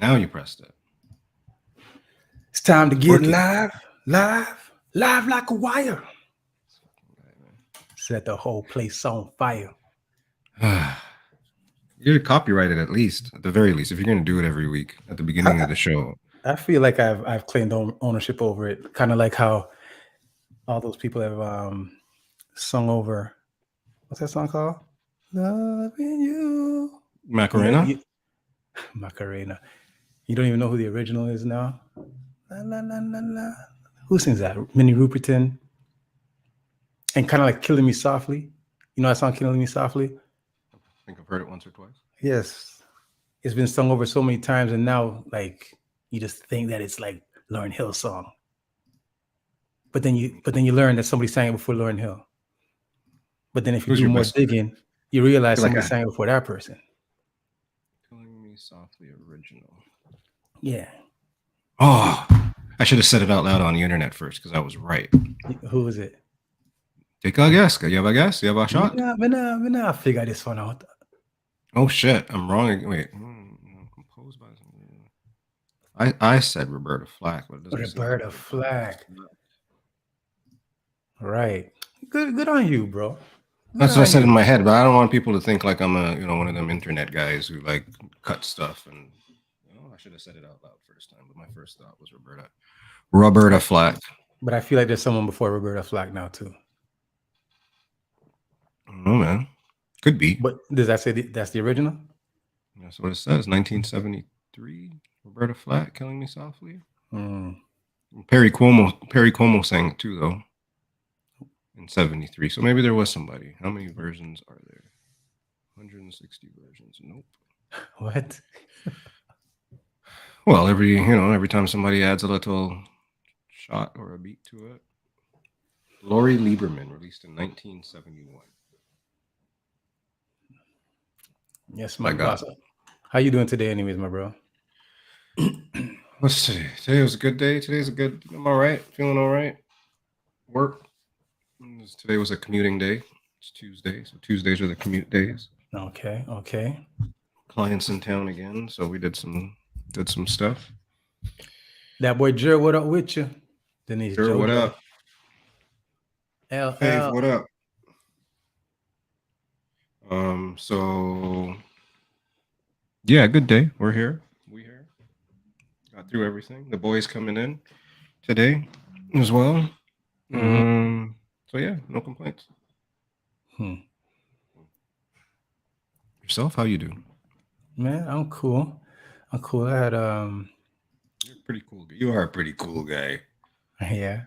Now you pressed it. It's time to get live like a wire. Set the whole place on fire. You're copyrighted at the very least, if you're going to do it every week at the beginning of the show. I feel like I've claimed ownership over it, kind of like how all those people have sung over. What's that song called? Loving you, Macarena. Macarena. You don't even know who the original is now. La, la, la, la, la. Who sings that? Minnie Ruperton. And kind of like "Killing Me Softly." You know that song, "Killing Me Softly"? I think I've heard it once or twice. Yes, it's been sung over so many times, and now like you just think that it's like Lauryn Hill's song. But then you learn that somebody sang it before Lauryn Hill. But then if you do more digging, you realize somebody sang it before that person. Killing Me Softly original. Yeah. Oh, I should have said it out loud on the internet first because I was right. Who is it? Take a guess. You have a guess? You have a shot? I figure this one out. Oh shit, I'm wrong. Wait. Composed by I said Roberta Flack, but it doesn't Roberta Flack. Right. Good on you, bro. That's what I said in my head, but I don't want people to think like I'm one of them internet guys who like cut stuff. And I should have said it out loud first time, but my first thought was Roberta Flack. But I feel like there's someone before Roberta Flack now too. I don't know, man. Could be. But does that say that's the original? That's what it says. 1973. Roberta Flack, Killing Me Softly. Perry Como sang it too, though. In 73. So maybe there was somebody. How many versions are there? 160 versions. Nope. What? Well, every time somebody adds a little shot or a beat to it. Lori Lieberman, released in 1971. Yes, my boss. How you doing today, anyways, my bro? What's today? Today was a good day. I'm all right. Feeling all right. Work. Today was a commuting day. It's Tuesday, so Tuesdays are the commute days. Okay. Clients in town again, so we did some stuff. That boy Jer, what up with you? Denise, Jer, what up? Fave, what up? So yeah, good day. We're here. Got through everything. The boys coming in today as well. So yeah, no complaints. Yourself, how you do? Man, I'm cool. I had You're pretty cool. You are a pretty cool guy. Yeah.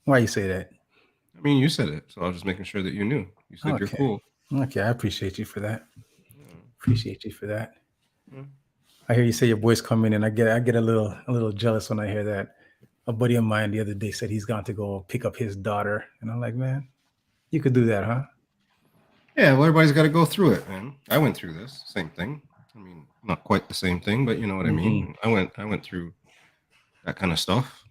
Why you say that? I mean, you said it, so I was just making sure that you knew. You said You're cool. Okay, I appreciate you for that. I hear you say your boys come in, and I get a little jealous when I hear that. A buddy of mine the other day said he's gone to go pick up his daughter, and I'm like, man, you could do that, huh? Yeah, well, everybody's got to go through it, man. I went through this same thing. I mean, not quite the same thing, but you know what I mean. I went through that kind of stuff.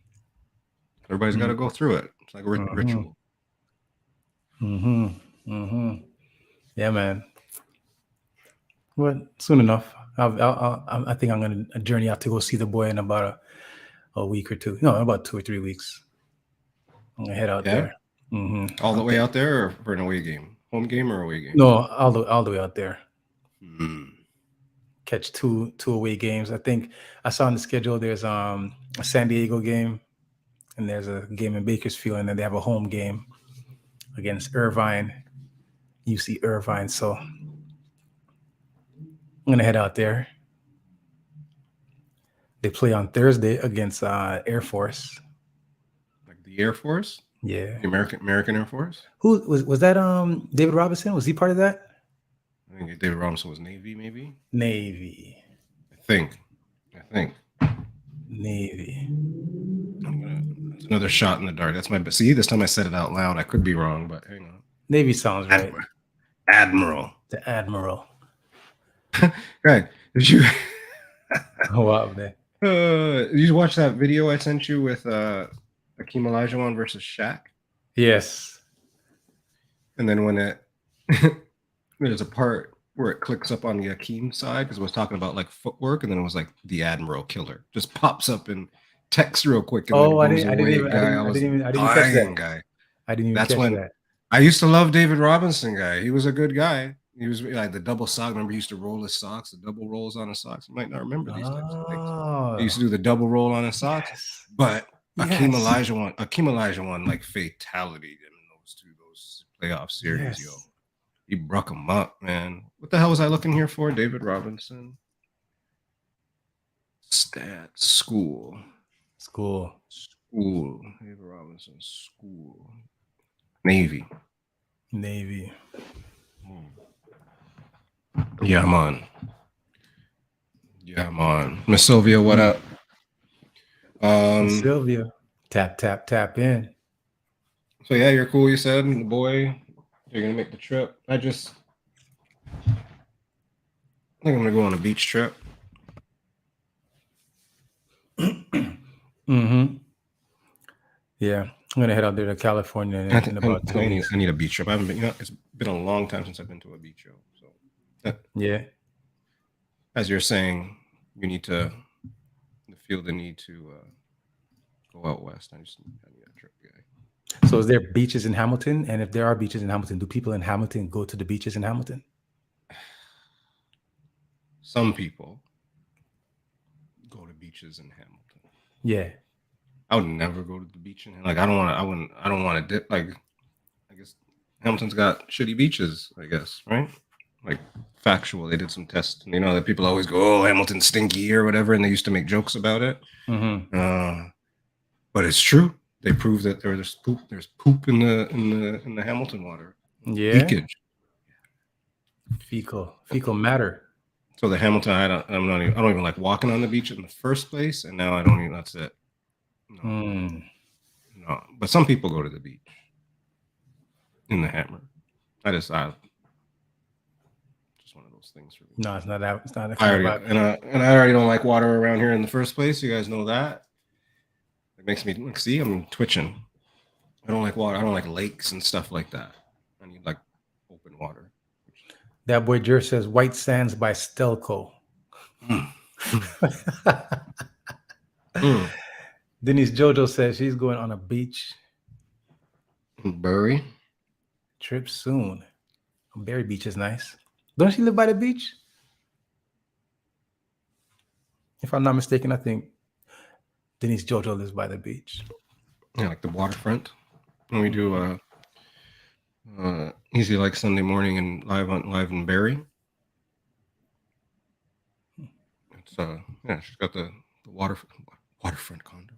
Everybody's got to go through it. It's like a ritual. Yeah, man. Well, soon enough. I think I'm gonna journey out to go see the boy in about a week or two. No, about 2 or 3 weeks. I'm gonna head out there. All the way out there, or for an away game, home game or away game? No, all the way out there. Catch two away games. I think I saw on the schedule there's a San Diego game, and there's a game in Bakersfield, and then they have a home game against Irvine, UC Irvine. So I'm gonna head out there. They play on Thursday against Air Force. Like the Air Force? Yeah. The American Air Force? Who was that? David Robinson? Was he part of that? I think David Robinson was Navy, maybe. Navy. I think. Navy. That's another shot in the dark. That's see, this time I said it out loud. I could be wrong, but hang on. Navy sounds right. Admiral. The Admiral. Right. Did you? Wow, man. Did you watch that video I sent you with Akeem Olajuwon versus Shaq? Yes. And then when there's a part where it clicks up on the Akeem side because it was talking about like footwork, and then it was like the Admiral Killer just pops up in text real quick and Oh, then goes away. I was I didn't catch dying, that. guy. I didn't even That's catch when that. I used to love David Robinson, guy. He was a good guy. He was like the double sock. Remember, he used to roll his socks, the double rolls on his socks. You might not remember these types of things. He used to do the double roll on his socks. Yes. But Yes. Akeem Elijah won like fatality in those playoff series, yo. He broke him up, man. What the hell was I looking here for? David Robinson. School. David Robinson, school. Navy. Yeah, I'm on. Miss Sylvia, what up? Sylvia, tap in. So yeah, you're cool. You said, the boy, you're gonna make the trip. I think I'm gonna go on a beach trip. Mm-hmm. Yeah, I'm gonna head out there to California in about 2 weeks. I need a beach trip. I haven't been. It's been a long time since I've been to a beach trip. So yeah, as you're saying, feel the need to go out west. I need a trip, guy. So is there beaches in Hamilton? And if there are beaches in Hamilton, do people in Hamilton go to the beaches in Hamilton? Some people go to beaches in Hamilton. Yeah. I would never go to the beach and like I don't want to dip. Like I guess Hamilton's got shitty beaches, I guess, right? Like factual. They did some tests. You know that people always go, "Oh, Hamilton's stinky" or whatever, and they used to make jokes about it. Mm-hmm. But it's true. They proved that there's poop in the Hamilton water. Yeah. Leakage. Fecal matter. So the Hamilton, I don't even like walking on the beach in the first place, and now I don't even. That's it. No. But some people go to the beach in the Hammer. Just one of those things for me. No, it's not that. It's not. I already don't like water around here in the first place. You guys know that. It makes me see. I'm twitching. I don't like water. I don't like lakes and stuff like that. I need like open water. That boy Jer says White Sands by Stelco. Denise Jojo says she's going on a beach Bury trip soon. Berry Beach is nice. Don't she live by the beach? If I'm not mistaken, I think Denise Jojo lives by the beach. Yeah, like the waterfront. When we do Easy Like Sunday Morning and live in Barrie. It's she's got the waterfront condo.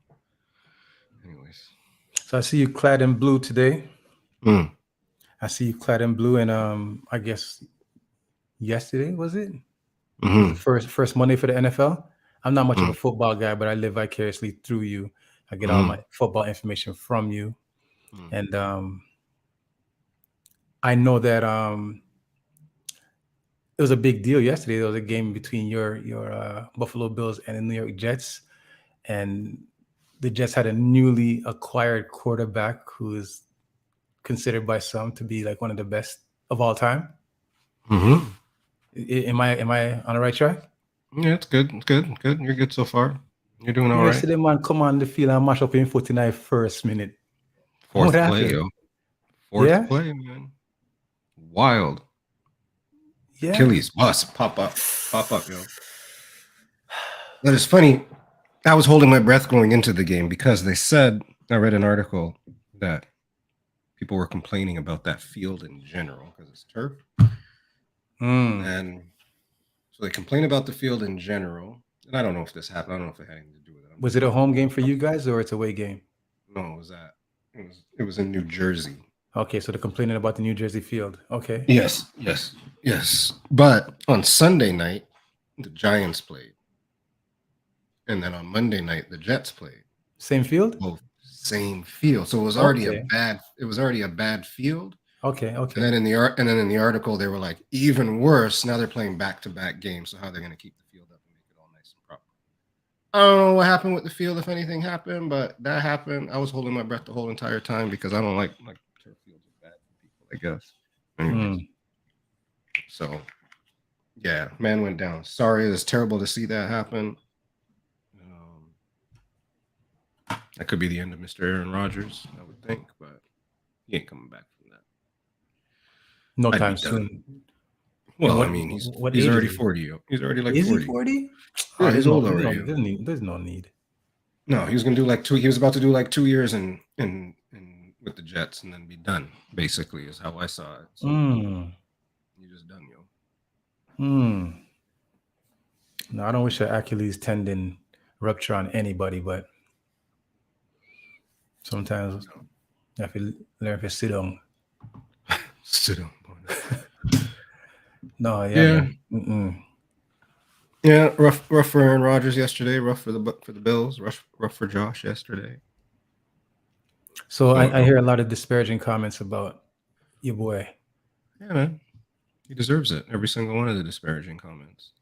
Anyways. So I see you clad in blue today. I see you clad in blue, and I guess yesterday was it? Mm-hmm. First Monday for the NFL. I'm not much of a football guy, but I live vicariously through you. I get all my football information from you, and I know that it was a big deal yesterday. There was a game between your Buffalo Bills and the New York Jets, and the Jets had a newly acquired quarterback who is considered by some to be like one of the best of all time. Mm-hmm. Am I on the right track? Yeah, it's good. It's good. Good. You're good so far. You're doing all right. Yesterday, man, come on the field and mash up in 49 first minute. Fourth play, yo. Fourth play, man. Wild. Yeah. Achilles bust. Pop up, yo. But it's funny. I was holding my breath going into the game because they said, I read an article that people were complaining about that field in general because it's turf. And so they complain about the field in general. And I don't know if this happened. I don't know if it had anything to do with it. Was it a home game for you guys or it's a away game? No, it was in New Jersey. Okay, so they're complaining about the New Jersey field. Okay. Yes. But on Sunday night, the Giants played. And then on Monday night, the Jets played. Same field? Both same field. So it was already a bad field. Okay. And then in the article, they were like, even worse. Now they're playing back-to-back games. So how they're going to keep the field up and make it all nice and proper. I don't know what happened with the field, if anything happened, but that happened. I was holding my breath the whole entire time because I don't like turf fields are bad for people, I guess. Anyways. So Yeah, man went down. Sorry, it's terrible to see that happen. That could be the end of Mr. Aaron Rodgers, I would think, but he ain't coming back from that. No I'd be time done. soon. Well, What, I mean, what he's age already is he? 40. He's already like Is 40. he 40? Yeah, he's old already. There's no need. No, he was gonna do like 2. He was about to do like 2 years in with the Jets and then be done. Basically, is how I saw it. So you're just done, yo. No, I don't wish an Achilles tendon rupture on anybody, but sometimes you have to learn to sit down. Sit down. No, yeah, man. Yeah, rough for Aaron Rodgers yesterday. Rough for the Bills. Rough for Josh yesterday. So I hear a lot of disparaging comments about your boy. Yeah, man, he deserves it. Every single one of the disparaging comments.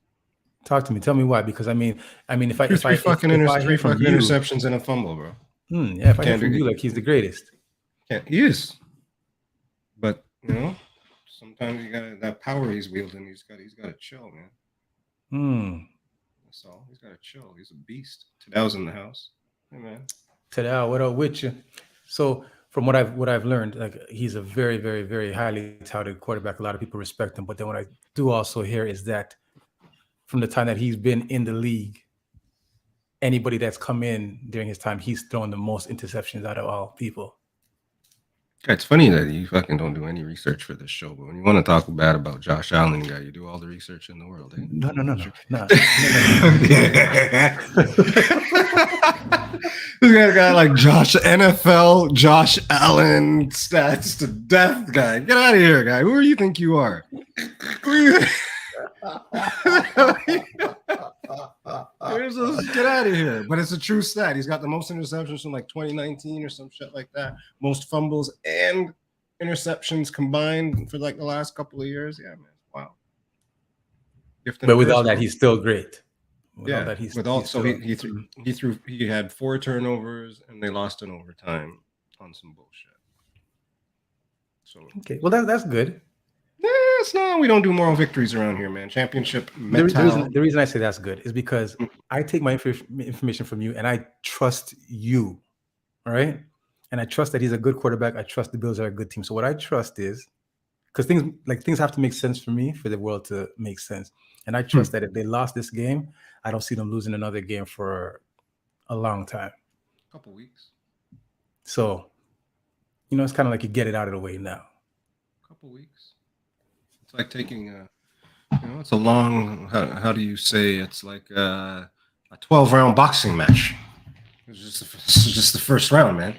Talk to me. Tell me why. Because I mean, if I three fucking interceptions and a fumble, bro. Yeah, if I hear from you, like he's the greatest. He is. But sometimes you got that power he's wielding. He's got to chill, man. That's all. He's got to chill. He's a beast. Tadau's in the house. Hey, man. Tadau, what up with you? So from what I've learned, like he's a very, very, very highly touted quarterback. A lot of people respect him. But then what I do also hear is that from the time that he's been in the league, anybody that's come in during his time, he's thrown the most interceptions out of all people. It's funny that you fucking don't do any research for this show, but when you want to talk bad about Josh Allen, guy, you do all the research in the world. Eh? No. This guy's got like NFL Josh Allen stats to death, guy. Get out of here, guy. Who do you think you are? Get out of here. But it's a true stat. He's got the most interceptions from like 2019 or some shit like that. Most fumbles and interceptions combined for like the last couple of years. Yeah, man. Wow. But with all that, he's still great. He had 4 turnovers and they lost in overtime on some bullshit. So okay, well that's good. It's not. We don't do moral victories around here, man. Championship. The reason I say that's good is because I take my information from you and I trust you, all right? And I trust that he's a good quarterback. I trust the Bills are a good team. So what I trust is, because things have to make sense for me for the world to make sense. And I trust that if they lost this game, I don't see them losing another game for a long time. A couple weeks. So, it's kind of like you get it out of the way now. A couple weeks. It's like taking it's a long, how do you say, it's like a 12-round boxing match. It's just the first round, man.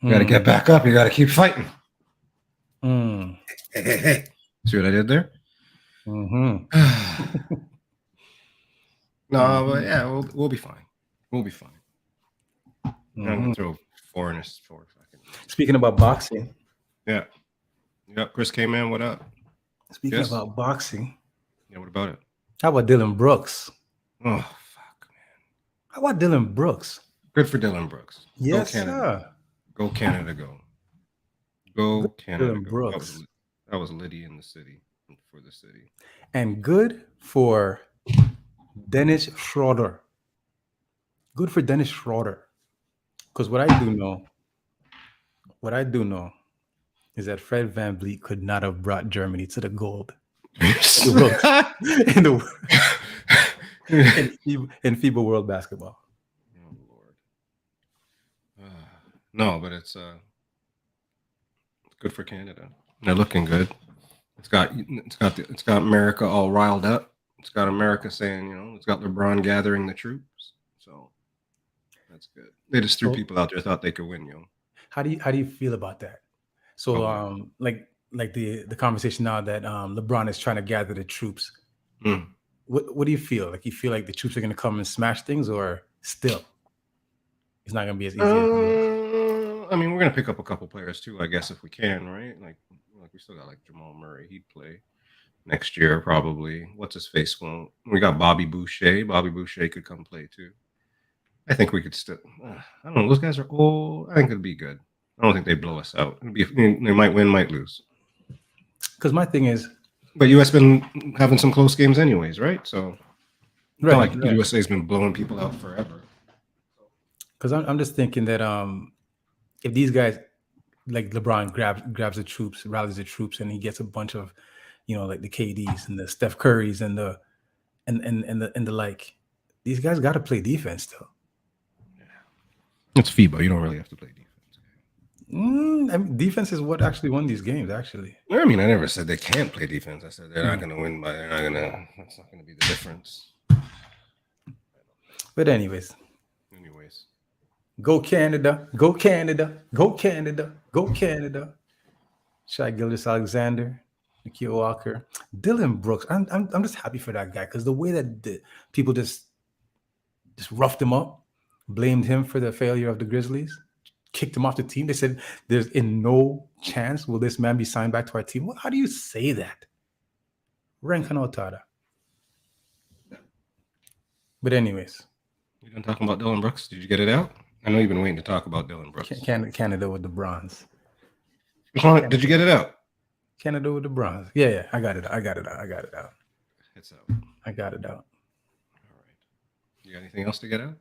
You got to get back up. You got to keep fighting. Hey. See what I did there? No, but yeah, we'll be fine. We'll be fine. I'm going to throw 4 and 4. Speaking about boxing. Yeah. Chris K-Man, what up? Speaking about boxing. Yeah, what about it? How about Dylan Brooks? Oh, fuck, man. How about Dylan Brooks? Good for Dylan Brooks. Yes, go Canada. sir. Go Canada, go. Go Canada, Dylan go. Brooks. That was Liddy in the city, for the city. And good for Dennis Schroeder. Good for Dennis Schroeder. Because what I do know is that Fred VanVleet could not have brought Germany to the gold in FIBA World Basketball. Oh Lord. No, but it's good for Canada. They're looking good. It's got America all riled up. It's got America saying, it's got LeBron gathering the troops. So that's good. They just threw people out there, thought they could win, How do you feel about that? So like the conversation now that LeBron is trying to gather the troops. What do you feel? Like you feel like the troops are going to come and smash things, or still it's not going to be as easy? I mean, we're going to pick up a couple players too, I guess, if we can, right? Like we still got like Jamal Murray. He'd play next year probably. What's his face won't. We got Bobby Boucher. Bobby Boucher could come play too. I think we could still. I don't know. Those guys are old. I think it'd be good. I don't think they blow us out. They might win, might lose. Because my thing is, But US been having some close games anyways, right? So it's not like Right. USA's been blowing people out forever. Because I'm just thinking that if these guys like LeBron grabs the troops, rallies the troops, and he gets a bunch of, like the KDs and the Steph Currys and the like, these guys got to play defense still. It's FIBA. You don't really have to play defense. I mean, defense is what actually won these games. Actually, I mean, I never said they can't play defense. I said they're not going to win, but they're not going to. That's not going to be the difference. But anyways, go Canada, go Canada, go Canada, go Canada. Shai Gilgeous-Alexander, Nikhil Walker, Dylan Brooks. I'm just happy for that guy, because the way that the people just roughed him up, blamed him for the failure of the Grizzlies, kicked him off the team. They said there's in no chance will this man be signed back to our team. Well, how do you say that? Renkanotara. But anyways. You done talking about Dylan Brooks? Did you get it out? I know you've been waiting to talk about Dylan Brooks. Canada with the bronze. Did you get it out? Canada with the bronze. Yeah, I got it out. It's out. I got it out. All right. You got anything else to get out?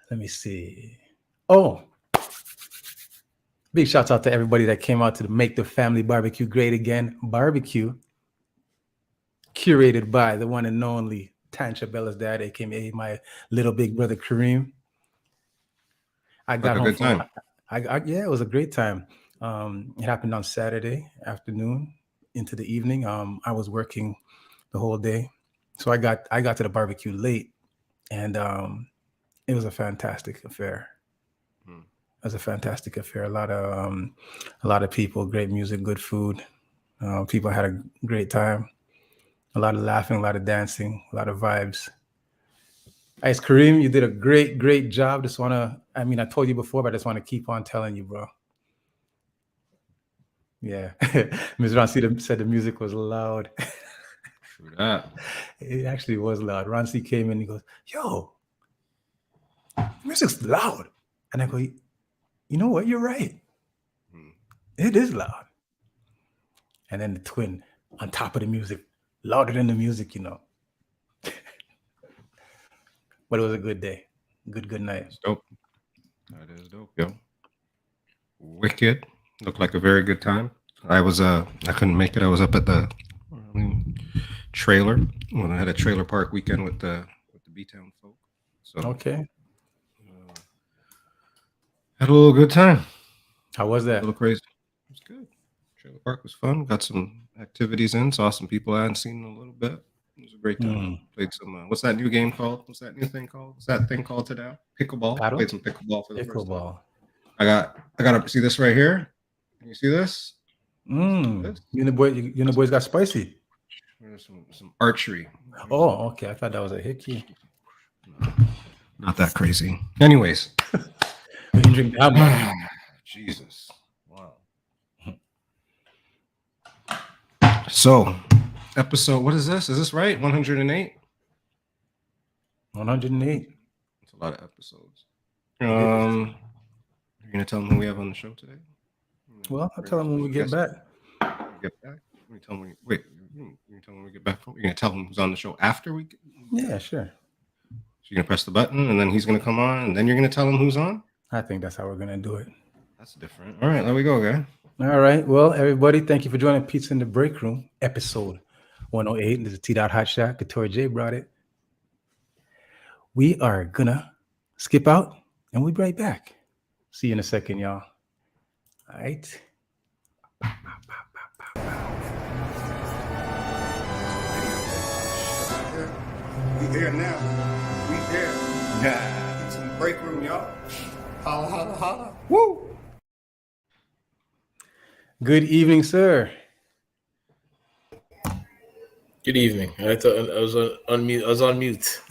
Let me see. Oh, big shouts out to everybody that came out to Make the Family Barbecue Great Again barbecue, curated by the one and only Tancha Bella's dad, aka my little big brother Kareem. I got home. Good time. Yeah, it was a great time. It happened on Saturday afternoon into the evening. I was working the whole day, so I got to the barbecue late, and it was a fantastic affair. It was a fantastic affair. A lot of people, great music, good food. People had a great time. A lot of laughing, a lot of dancing, a lot of vibes. Ice Kareem, you did a great job. I told you before, but I just want to keep on telling you, bro. Yeah. Ms. Ron said the music was loud. True that. It actually was loud. Ron C came in and he goes, yo, the music's loud. And I go, you know what? You're right. It is loud. And then the twin on top of the music, louder than the music, But it was a good day. Good night. That's dope. That is dope, yo. Wicked. Looked like a very good time. I couldn't make it. I was up at the trailer when I had a trailer park weekend with the B-Town folk. So okay. Had a little good time. How was that? A little crazy. It was good. Trailer park was fun. Got some activities in. Saw some people I hadn't seen in a little bit. It was a great time. Played some. What's that new game called? What's that new thing called? What's that thing called today? Pickleball. Paddle? Played some pickleball for the first time. Pickleball. I got to see this right here. Can you see this? You and the boys got spicy. There's some archery. Oh, okay. I thought that was a hickey. Not that crazy. Anyways. You drink that much. Jesus. Wow. So, episode, what is this? Is this right? 108? 108. It's a lot of episodes. You're gonna tell them who we have on the show today? Well, I'll tell them when we get back. Get back? You tell them you're gonna tell them when we get back. You're gonna tell them who's on the show after we get. Yeah, sure. So you're gonna press the button, and then he's gonna come on, and then you're gonna tell him who's on. I think that's how we're gonna do it. That's different. All right, there we go, guy. All right. Well, everybody, thank you for joining Pizza in the Break Room, episode 108. This is T. Hot Shot. Couture J brought it. We are gonna skip out, and we'll be right back. See you in a second, y'all. All right. We here now. We here. Yeah. It's in the break room, y'all. Holla, holla, holla. Woo! Good evening, sir. Good evening. I thought I was on mute. I was on mute.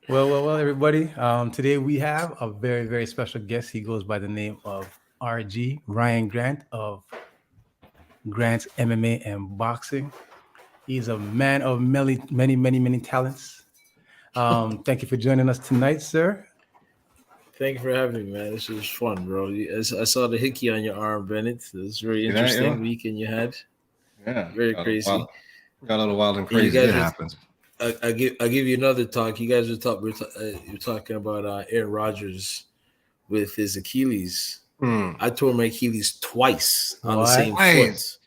Well, everybody. Today we have a very, very special guest. He goes by the name of RG, Ryan Grant of Grant's MMA and Boxing. He's a man of many talents. Thank you for joining us tonight, sir. Thank you for having me, man. This was fun, bro. I saw the hickey on your arm, Bennett. It was very See that, interesting yo? weekend you had. Yeah. Very got a crazy. wild- got a little wild and And you crazy. guys It were- happens. I give you another talk. You guys were you're talking about Aaron Rodgers with his Achilles. Hmm. I tore my Achilles twice on the What? same Twice? foot.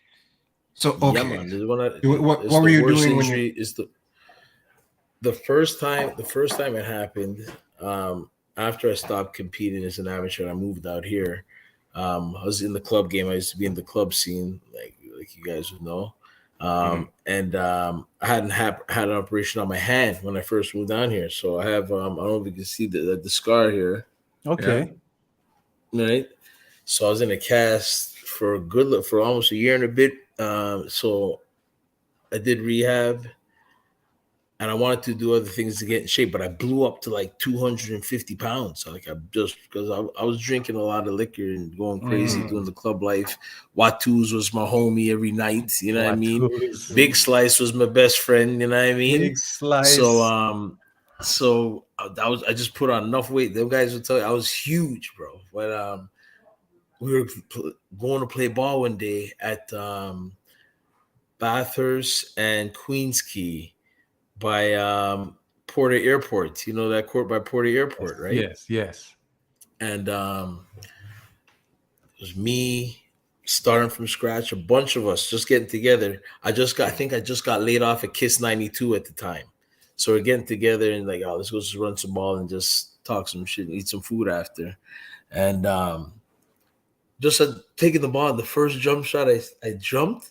So Yeah, okay. man. What were you doing when you? Is the first time it happened, after I stopped competing as an amateur, I moved out here. I was in the club game. I used to be in the club scene, like you guys would know. And I hadn't had an operation on my hand when I first moved down here. So I have I don't know if you can see the scar here, Okay. right? So I was in a cast for for almost a year and a bit. So I did rehab. And I wanted to do other things to get in shape, but I blew up to like 250 pounds. Like I just because I was drinking a lot of liquor and going crazy doing the club life. Watu's was my homie every night. You know what I mean? Watu's. Big Slice was my best friend. You know what I mean? Big Slice. So I just put on enough weight. Them guys would tell you I was huge, bro. But we were going to play ball one day at Bathurst and Queens Quay by Porter Airport. You know that court by Porter Airport, right? Yes. And it was me starting from scratch, a bunch of us just getting together. I think I just got laid off at Kiss 92 at the time. So we're getting together and like, oh, let's go just run some ball and just talk some shit and eat some food after. And just taking the ball, the first jump shot, I jumped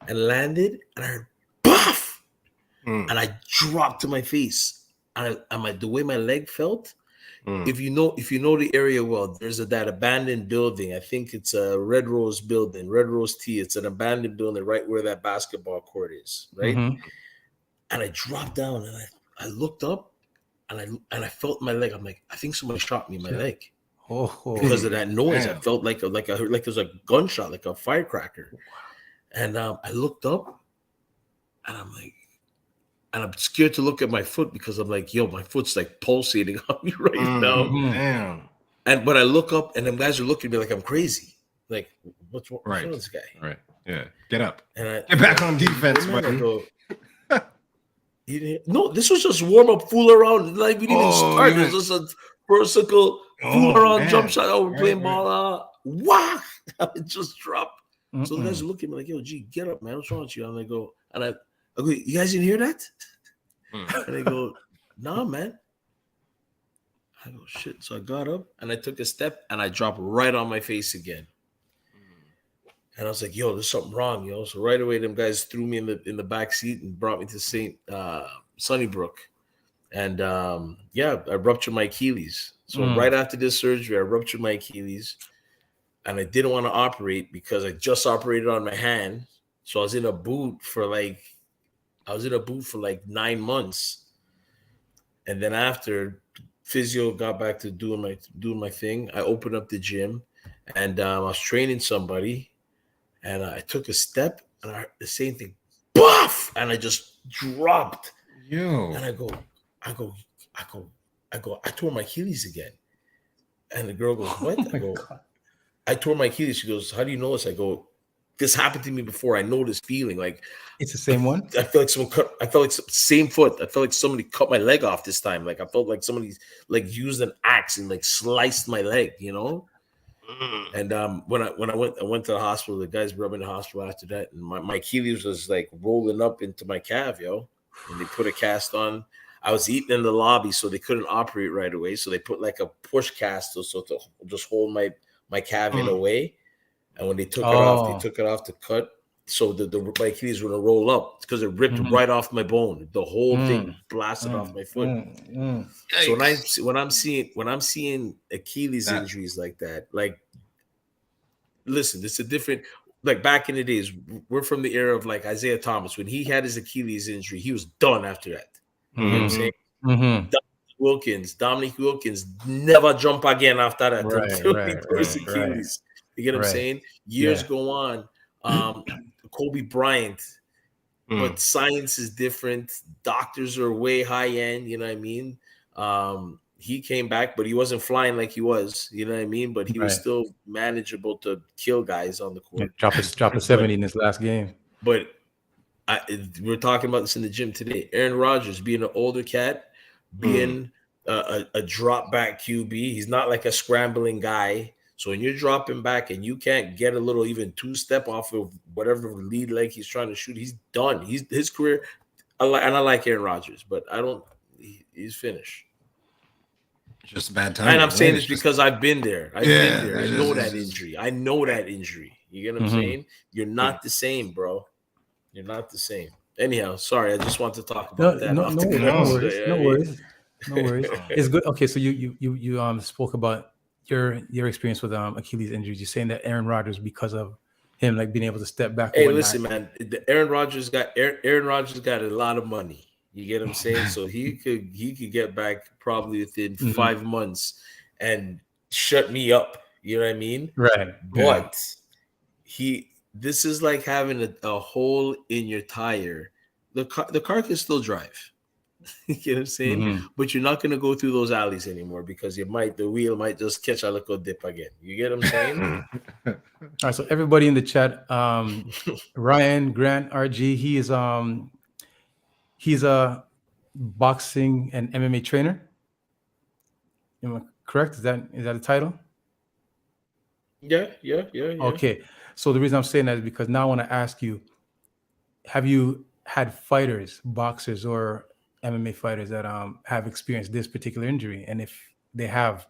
and landed and I heard BAF! And I dropped to my face. And the way my leg felt, if you know the area well, there's that abandoned building. I think it's a Red Rose building, Red Rose T. It's an abandoned building right where that basketball court is, right? Mm-hmm. And I dropped down and I looked up and I felt my leg. I'm like, I think somebody shot me in my leg. Because of that noise. Damn. I felt like it was a gunshot, like a firecracker. And I looked up and I'm like, and I'm scared to look at my foot because I'm like, yo, my foot's like pulsating on me right now. Damn. But I look up and them guys are looking at me like I'm crazy. Like, what's wrong with this guy? Right. Yeah. Get up. And Get back on defense, buddy. No, this was just warm up, fool around. Like we didn't even start. It was just a vertical fool around jump shot. Oh, we're playing ball. Whack! It just dropped. So the guys are looking at me like, yo, G, get up, man. What's wrong with you? And I go, you guys didn't hear that? And they go, nah, man. I go, shit. So I got up and I took a step and I dropped right on my face again. And I was like, yo, there's something wrong, yo. So right away, them guys threw me in the back seat and brought me to St. Sunnybrook. And I ruptured my Achilles. So right after this surgery, I ruptured my Achilles. And I didn't want to operate because I just operated on my hand. So I was in a boot for like 9 months. And then after physio got back to doing my thing, I opened up the gym and I was training somebody and I took a step and I heard the same thing, buff, and I just dropped. Yo. And I tore my Achilles again. And the girl goes, what? I go, I tore my Achilles. She goes, how do you know this? I go, this happened to me before. I know this feeling. Like it's the same one. I felt like same foot. I felt like somebody cut my leg off this time. Like I felt like somebody like used an axe and like sliced my leg, you know? And when I went to the hospital, the guys brought me in the hospital after that, and my Achilles was like rolling up into my calf, yo. And they put a cast on. I was eating in the lobby, so they couldn't operate right away. So they put like a push cast so to just hold my calf in away. And when they took it off to cut. So my Achilles were gonna roll up because it ripped right off my bone. The whole thing blasted off my foot. So when I'm seeing Achilles injuries like that, like, listen, it's a different. Like back in the days, we're from the era of like Isaiah Thomas. When he had his Achilles injury, he was done after that. You know what I'm saying? Dominic Wilkins never jump again after that until he tore his Achilles. You get what I'm saying? Years go on. Kobe Bryant, but science is different. Doctors are way high end. You know what I mean? he came back, but he wasn't flying like he was. You know what I mean? But he was Right. still manageable to kill guys on the court. Drop a 70 in his last game. But we're talking about this in the gym today. Aaron Rodgers being an older cat, being a drop back QB. He's not like a scrambling guy. So when you're dropping back and you can't get a little even 2-step off of whatever lead leg he's trying to shoot, he's done. His career. I like Aaron Rodgers, but he's finished. Just bad time. And I'm saying this because I've been there. I've been there. I know that injury. You get what I'm saying? You're not the same, bro. You're not the same. Anyhow, sorry. I just want to talk about that. No worries. It's good. Okay, so you spoke about your experience with Achilles injuries. You're saying that Aaron Rodgers, because of him like being able to step back. Hey, listen, man. Aaron Rodgers got a lot of money. You get what I'm saying? So he could get back probably within 5 months and shut me up. You know what I mean? Right. But this is like having a hole in your tire. The car can still drive. You know what I'm saying? But you're not going to go through those alleys anymore because the wheel might just catch a little dip again. You get what I'm saying? All right. So everybody in the chat, Ryan Grant RG, he's a boxing and MMA trainer. Am I correct? Is that a title? Yeah. Okay. So the reason I'm saying that is because now I want to ask you, have you had fighters, boxers or MMA fighters that have experienced this particular injury? And if they have,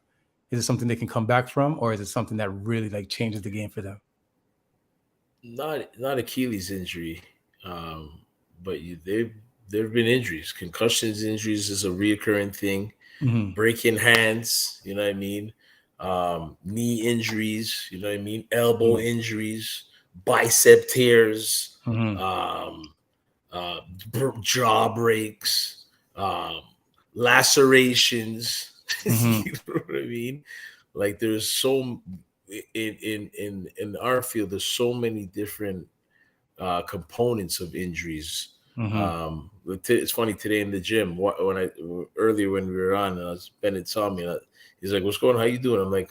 is it something they can come back from, or is it something that really like changes the game for them? Not Achilles injury, but there have been injuries. Concussions injuries is a reoccurring thing. Breaking hands, you know what I mean? Knee injuries, you know what I mean? Elbow injuries, bicep tears, jaw breaks, lacerations. You know what I mean? Like there's so in our field, there's so many different components of injuries. It's funny today in the gym earlier when we were on, Bennett saw me. He's like, "What's going on? How you doing?" I'm like,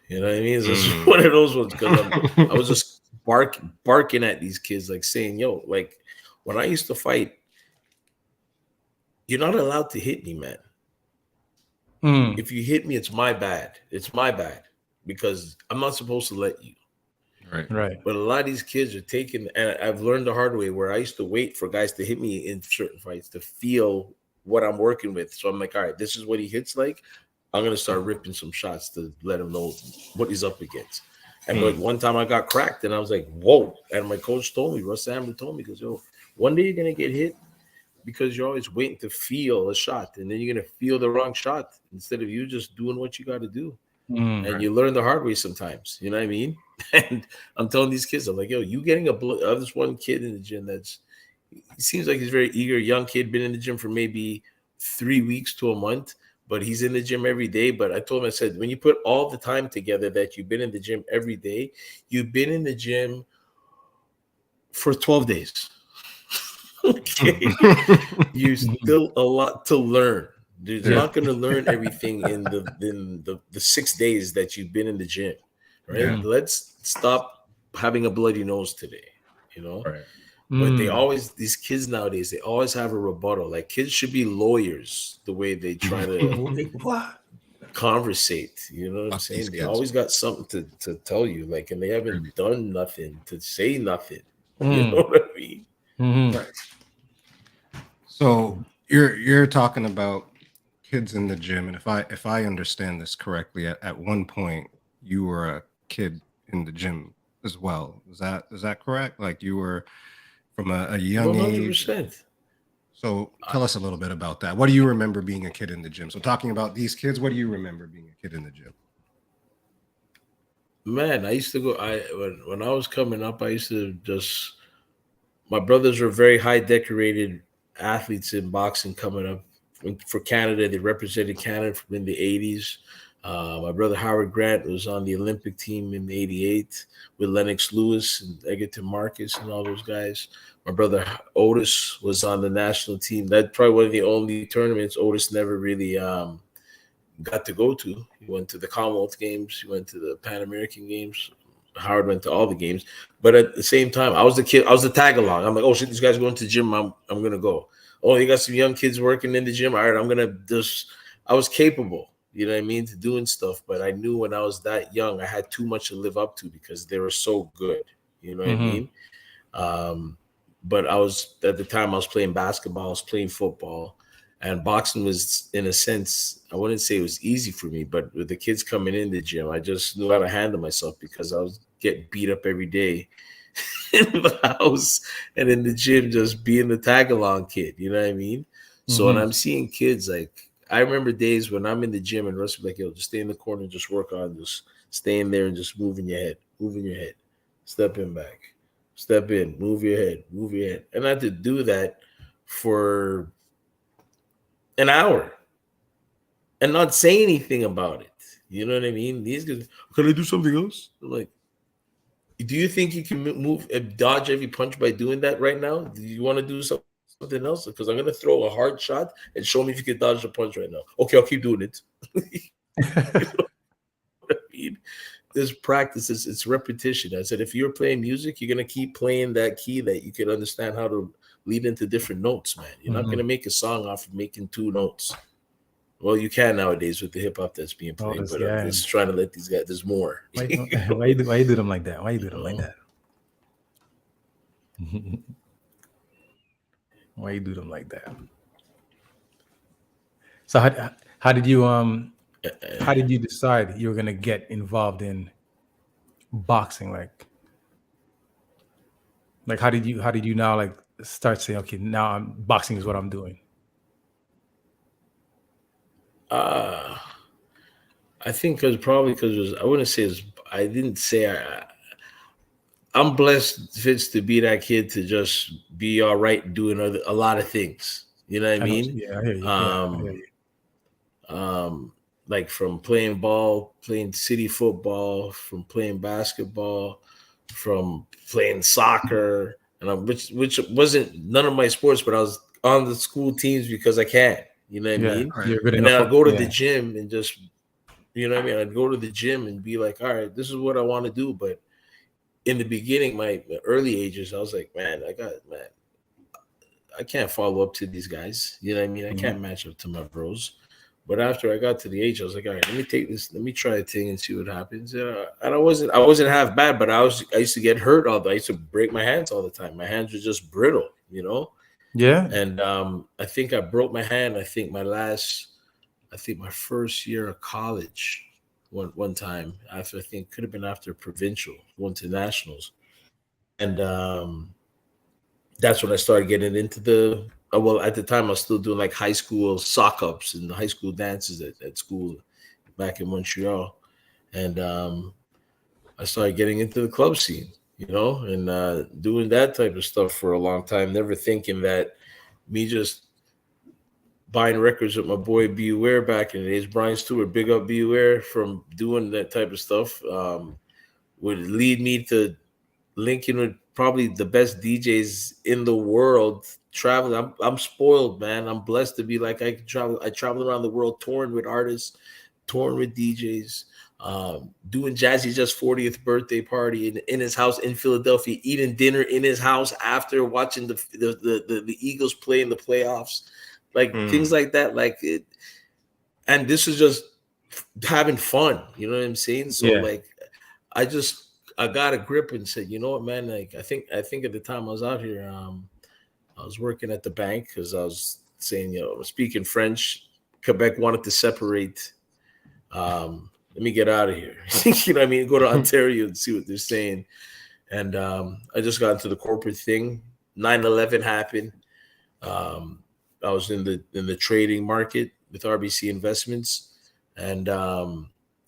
you know what I mean? It's just one of those ones because I was just barking at these kids, like saying, "Yo, like when I used to fight, you're not allowed to hit me, man. If you hit me, it's my bad. It's my bad because I'm not supposed to let you." Right. But a lot of these kids are taking, and I've learned the hard way where I used to wait for guys to hit me in certain fights to feel what I'm working with. So I'm like, all right, this is what he hits like. I'm going to start ripping some shots to let him know what he's up against. And like one time I got cracked and I was like, whoa. And my coach told me, Russ Amber told me, because yo, one day you're going to get hit because you're always waiting to feel a shot. And then you're going to feel the wrong shot instead of you just doing what you got to do. And you learn the hard way sometimes. You know what I mean? And I'm telling these kids, I'm like, yo, you getting this one kid in the gym he seems like he's very eager, young kid, been in the gym for maybe 3 weeks to a month, but he's in the gym every day. But I told him, I said, when you put all the time together that you've been in the gym every day, you've been in the gym for 12 days. Okay. You still a lot to learn. You're not going to learn everything in the 6 days that you've been in the gym, right? Yeah. Let's stop having a bloody nose today, you know? Right. But these kids nowadays, they always have a rebuttal. Like kids should be lawyers the way they try to conversate. You know what I'm saying? They always got something to tell you, like, and they haven't done nothing to say nothing. You know what I mean? Right. So you're talking about kids in the gym, and if I understand this correctly, at one point you were a kid in the gym as well. Is that correct? Like you were from a young 100%. Age. So tell us a little bit about that. What do you remember being a kid in the gym? So talking about these kids, what do you remember being a kid in the gym? Man, I used to go. When I was coming up, I used to just. My brothers were very high decorated athletes in boxing coming up. For Canada, they represented Canada in the 80s. My brother Howard Grant was on the Olympic team in '88 with Lennox Lewis and Egerton Marcus and all those guys. My brother Otis was on the national team. That's probably one of the only tournaments Otis never really got to go to. He went to the Commonwealth Games. He went to the Pan American Games. Howard went to all the games. But at the same time, I was the kid. I was the tag along. I'm like, oh shit, these guys are going to the gym. I'm gonna go. Oh, you got some young kids working in the gym. All right, I'm gonna just. I was capable. You know what I mean, to doing stuff. But I knew when I was that young, I had too much to live up to because they were so good. You know what I mean? But I was at the time I was playing basketball, I was playing football, and boxing was, in a sense, I wouldn't say it was easy for me, but with the kids coming in the gym, I just knew how to handle myself because I was getting beat up every day in the house and in the gym, just being the tag along kid. You know what I mean? So when I'm seeing kids, like, I remember days when I'm in the gym and Russ would be like, yo, just stay in the corner and just work on just staying there and just moving your head, step in back, step in, move your head. And I had to do that for an hour and not say anything about it. You know what I mean? These guys, can I do something else? I'm like, do you think you can move and dodge every punch by doing that right now? Do you want to do something else? Because I'm going to throw a hard shot and show me if you can dodge the punch right now. Okay, I'll keep doing it. You know what I mean? This practice, it's repetition. I said, if you're playing music, you're going to keep playing that key that you can understand how to lead into different notes, man. You're not going to make a song off of making two notes. Well, you can nowadays with the hip hop that's being played, but I'm just trying to let these guys. There's more. Why you do them like that? Why you do them like that? Why you do them like that? So how did you decide you were gonna get involved in boxing? Like how did you now like start saying, okay, now boxing is what I'm doing? I think because I wouldn't say I didn't say I'm blessed, Fitz, to be that kid to just be all right doing a lot of things. You know what I mean? Yeah, I hear you. I hear you. Like from playing ball, playing city football, from playing basketball, from playing soccer, and which wasn't none of my sports, but I was on the school teams because I can. You know what I mean? And then I'd go to the gym and just, you know what I mean? I'd go to the gym and be like, all right, this is what I want to do. But in the beginning, my early ages, I was like, man, I can't follow up to these guys. You know what I mean? I can't match up to my bros. But after I got to the age, I was like, all right, let me take this, let me try a thing and see what happens. And I wasn't half bad, but I used to get hurt all the time. I used to break my hands all the time. My hands were just brittle, you know? Yeah. And I think I broke my hand. I think my first year of college one time after, I think could have been after provincial, went to nationals. And that's when I started getting into well, at the time I was still doing like high school sock ups and high school dances at school back in Montreal. And I started getting into the club scene, you know, and doing that type of stuff for a long time, never thinking that me just buying records with my boy weHare back in the days, Brian Stewart, big up weHare, from doing that type of stuff would lead me to linking with probably the best DJs in the world, traveling. I'm spoiled, man. I'm blessed to be like, I travel around the world touring with artists, touring with DJs, doing Jazzy Just 40th birthday party in his house in Philadelphia, eating dinner in his house after watching the Eagles play in the playoffs, like things like that. Like it, and this is just having fun. You know what I'm saying? So like, I got a grip and said, you know what, man? Like I think at the time I was out here, I was working at the bank because I was saying, you know, speaking French. Quebec wanted to separate. Let me get out of here. You know what I mean? Go to Ontario and see what they're saying. And I just got into the corporate thing. 9/11 happened. I was in the trading market with RBC Investments, and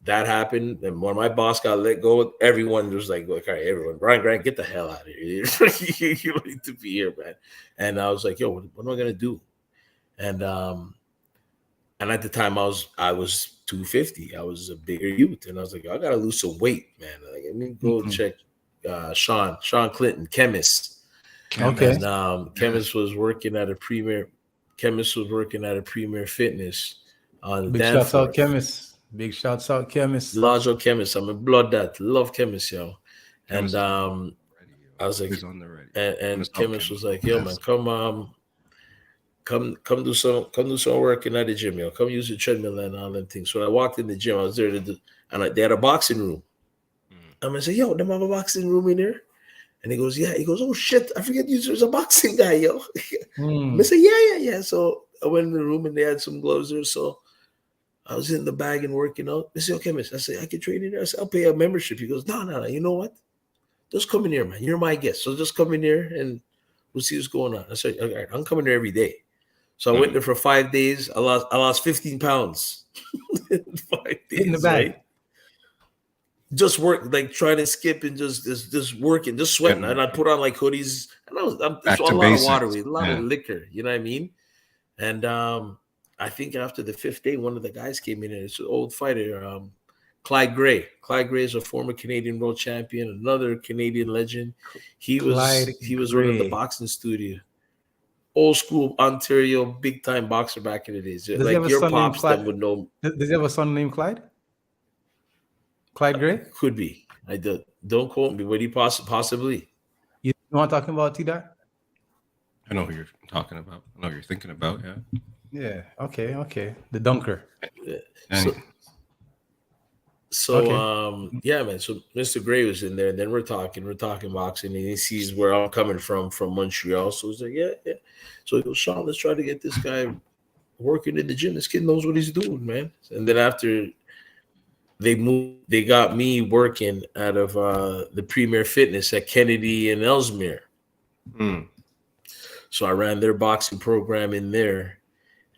that happened. And when my boss got let go, everyone was like, all right, everyone, Brian Grant, get the hell out of here. You don't need to be here, man. And I was like, yo, what am I gonna do? And at the time I was 250. I was a bigger youth, and I was like, I gotta lose some weight, man. Like, let me go check Sean Clinton, chemist. Okay. And chemist was working at a premier. Chemist was working at a Premier Fitness on Big shouts out, Danforth. chemist. Big shouts out, chemist. Large chemist. I'm a blood that love chemist, yo. Chemist And I was like, He's on the ready. and chemist was like, yo, man, come do some working at the gym, yo. Come use the treadmill and all them things. So I walked in the gym. I was there to do, and they had a boxing room. I'm gonna say, yo, them have a boxing room in there. And he goes, yeah. He goes, oh shit, I forget you was a boxing guy, yo. I said, yeah. So I went in the room and they had some gloves there. So I was in the bag and working out. I said, okay, miss. I said, I can train in there. I said, I'll pay a membership. He goes, no. You know what? Just come in here, man. You're my guest. So just come in here and we'll see what's going on. I said, all right, I'm coming there every day. So I went there for 5 days. I lost 15 pounds. 5 days. In the bag. Right? Just work, like trying to skip and just working, just sweating. And I put on like hoodies, and I'm a lot of water, a lot of liquor. You know what I mean? And I think after the 5th day, one of the guys came in, and it's an old fighter, Clyde Gray. Clyde Gray is a former Canadian world champion, another Canadian legend. He was running the boxing studio. Old school Ontario, big time boxer back in the days. Does like your pops that would know. Does he have a son named Clyde? Clyde Gray? Could be. Don't quote me, but he possibly. You know what I'm talking about, T-Dot? I know who you're talking about. I know who you're thinking about, yeah. Yeah, okay. The dunker. Yeah, man. So Mr. Gray was in there, and then we're talking boxing, and he sees where I'm coming from Montreal. So he's like, yeah. So he goes, Sean, let's try to get this guy working in the gym. This kid knows what he's doing, man. And then after they got me working out of the Premier Fitness at Kennedy and Ellesmere. So I ran their boxing program in there,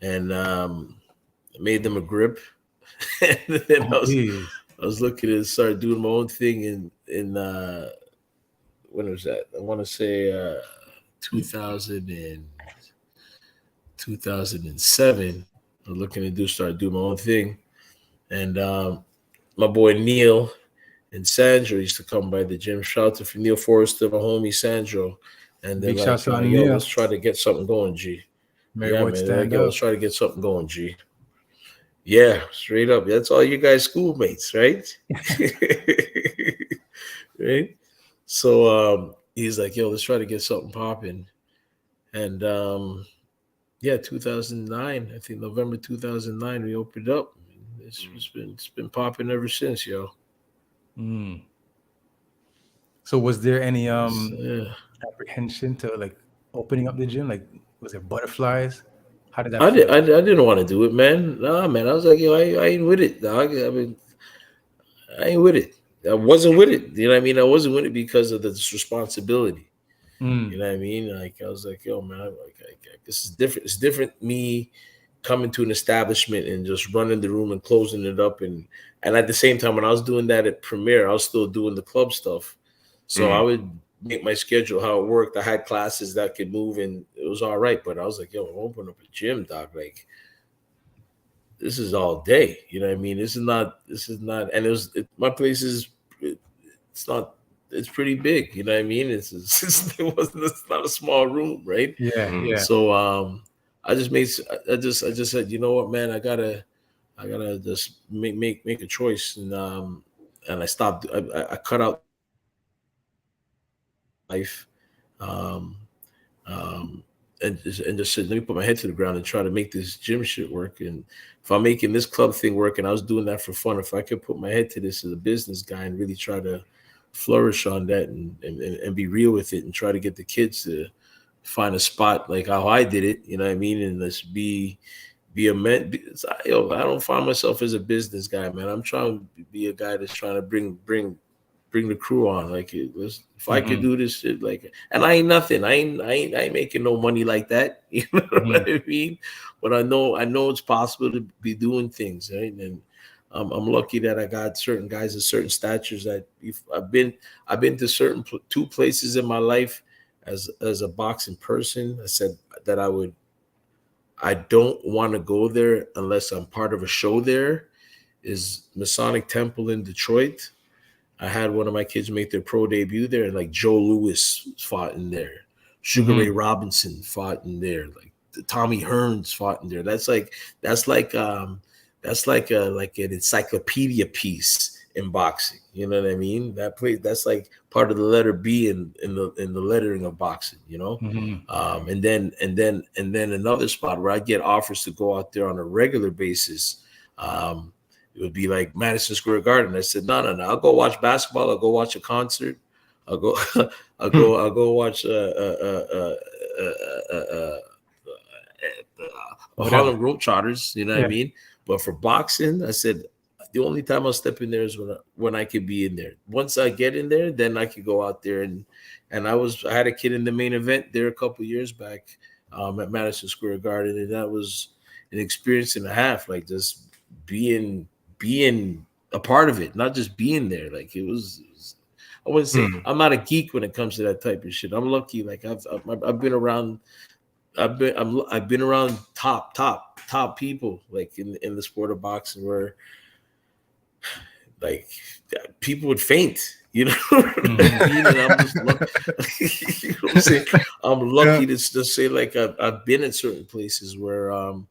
and made them a grip. And then I was looking to start doing my own thing in when was that? I want to say 2007. I'm looking to start doing my own thing, and my boy Neil and Sandro used to come by the gym. Shout out to Neil Forrester, my homie Sandro. And they're like, yo, let's try to get something going, G. Let's try to get something going, G. Yeah, straight up. That's all you guys schoolmates, right? Right? So he's like, yo, let's try to get something popping. And 2009, I think November 2009, we opened up. It's been popping ever since, yo. So was there any apprehension to like opening up the gym? Like, was there butterflies? How did that feel? I didn't want to do it, man. Nah, man. I was like, yo, I ain't with it, dog. I mean, I ain't with it. I wasn't with it. You know what I mean? I wasn't with it because of this responsibility. You know what I mean? Like, I was like, yo, man, like, this is different. It's different me coming to an establishment and just running the room and closing it up. And at the same time, when I was doing that at Premier, I was still doing the club stuff. So I would make my schedule how it worked. I had classes that could move, and it was all right. But I was like, yo, open up a gym, doc. Like, this is all day. You know what I mean? This is not. And my place is. It's pretty big. You know what I mean? It's not a small room, right? Yeah. So I just said, you know what, man, I gotta just make a choice, and I stopped. I cut out life, and just said, let me put my head to the ground and try to make this gym shit work. And if I'm making this club thing work, and I was doing that for fun, if I could put my head to this as a business guy and really try to flourish on that and be real with it and try to get the kids to find a spot like how I did it, you know what I mean? And let's be a man. I don't find myself as a business guy, man. I'm trying to be a guy that's trying to bring the crew on. Like, if I could do this shit, like, and I ain't nothing. I ain't making no money like that. You know what I mean? But I know it's possible to be doing things, right? And I'm lucky that I got certain guys of certain statures that I've been to two places in my life as a boxing person. I said that I don't want to go there unless I'm part of a show there, is Masonic Temple in Detroit. I had one of my kids make their pro debut there, and like Joe Louis fought in there. Sugar Ray Robinson fought in there. Like Tommy Hearns fought in there. That's like an encyclopedia piece in boxing. You know what I mean? That's like part of the letter B in the lettering of boxing. You know, and then another spot where I get offers to go out there on a regular basis. It would be like Madison Square Garden. I said, no. I'll go watch basketball. I'll go watch a concert. I'll go watch Harlem Globetrotters. You know what I mean? But for boxing, I said the only time I'll step in there is when I could be in there. Once I get in there, then I could go out there and I had a kid in the main event there a couple years back at Madison Square Garden, and that was an experience and a half. Like just being a part of it, not just being there. Like it was I wouldn't say I'm not a geek when it comes to that type of shit. I'm lucky. Like I've been around. I've been around top people like in the sport of boxing where like people would faint. You know, I'm just lucky. You know what I'm saying? I'm lucky to say like I've been in certain places where I'm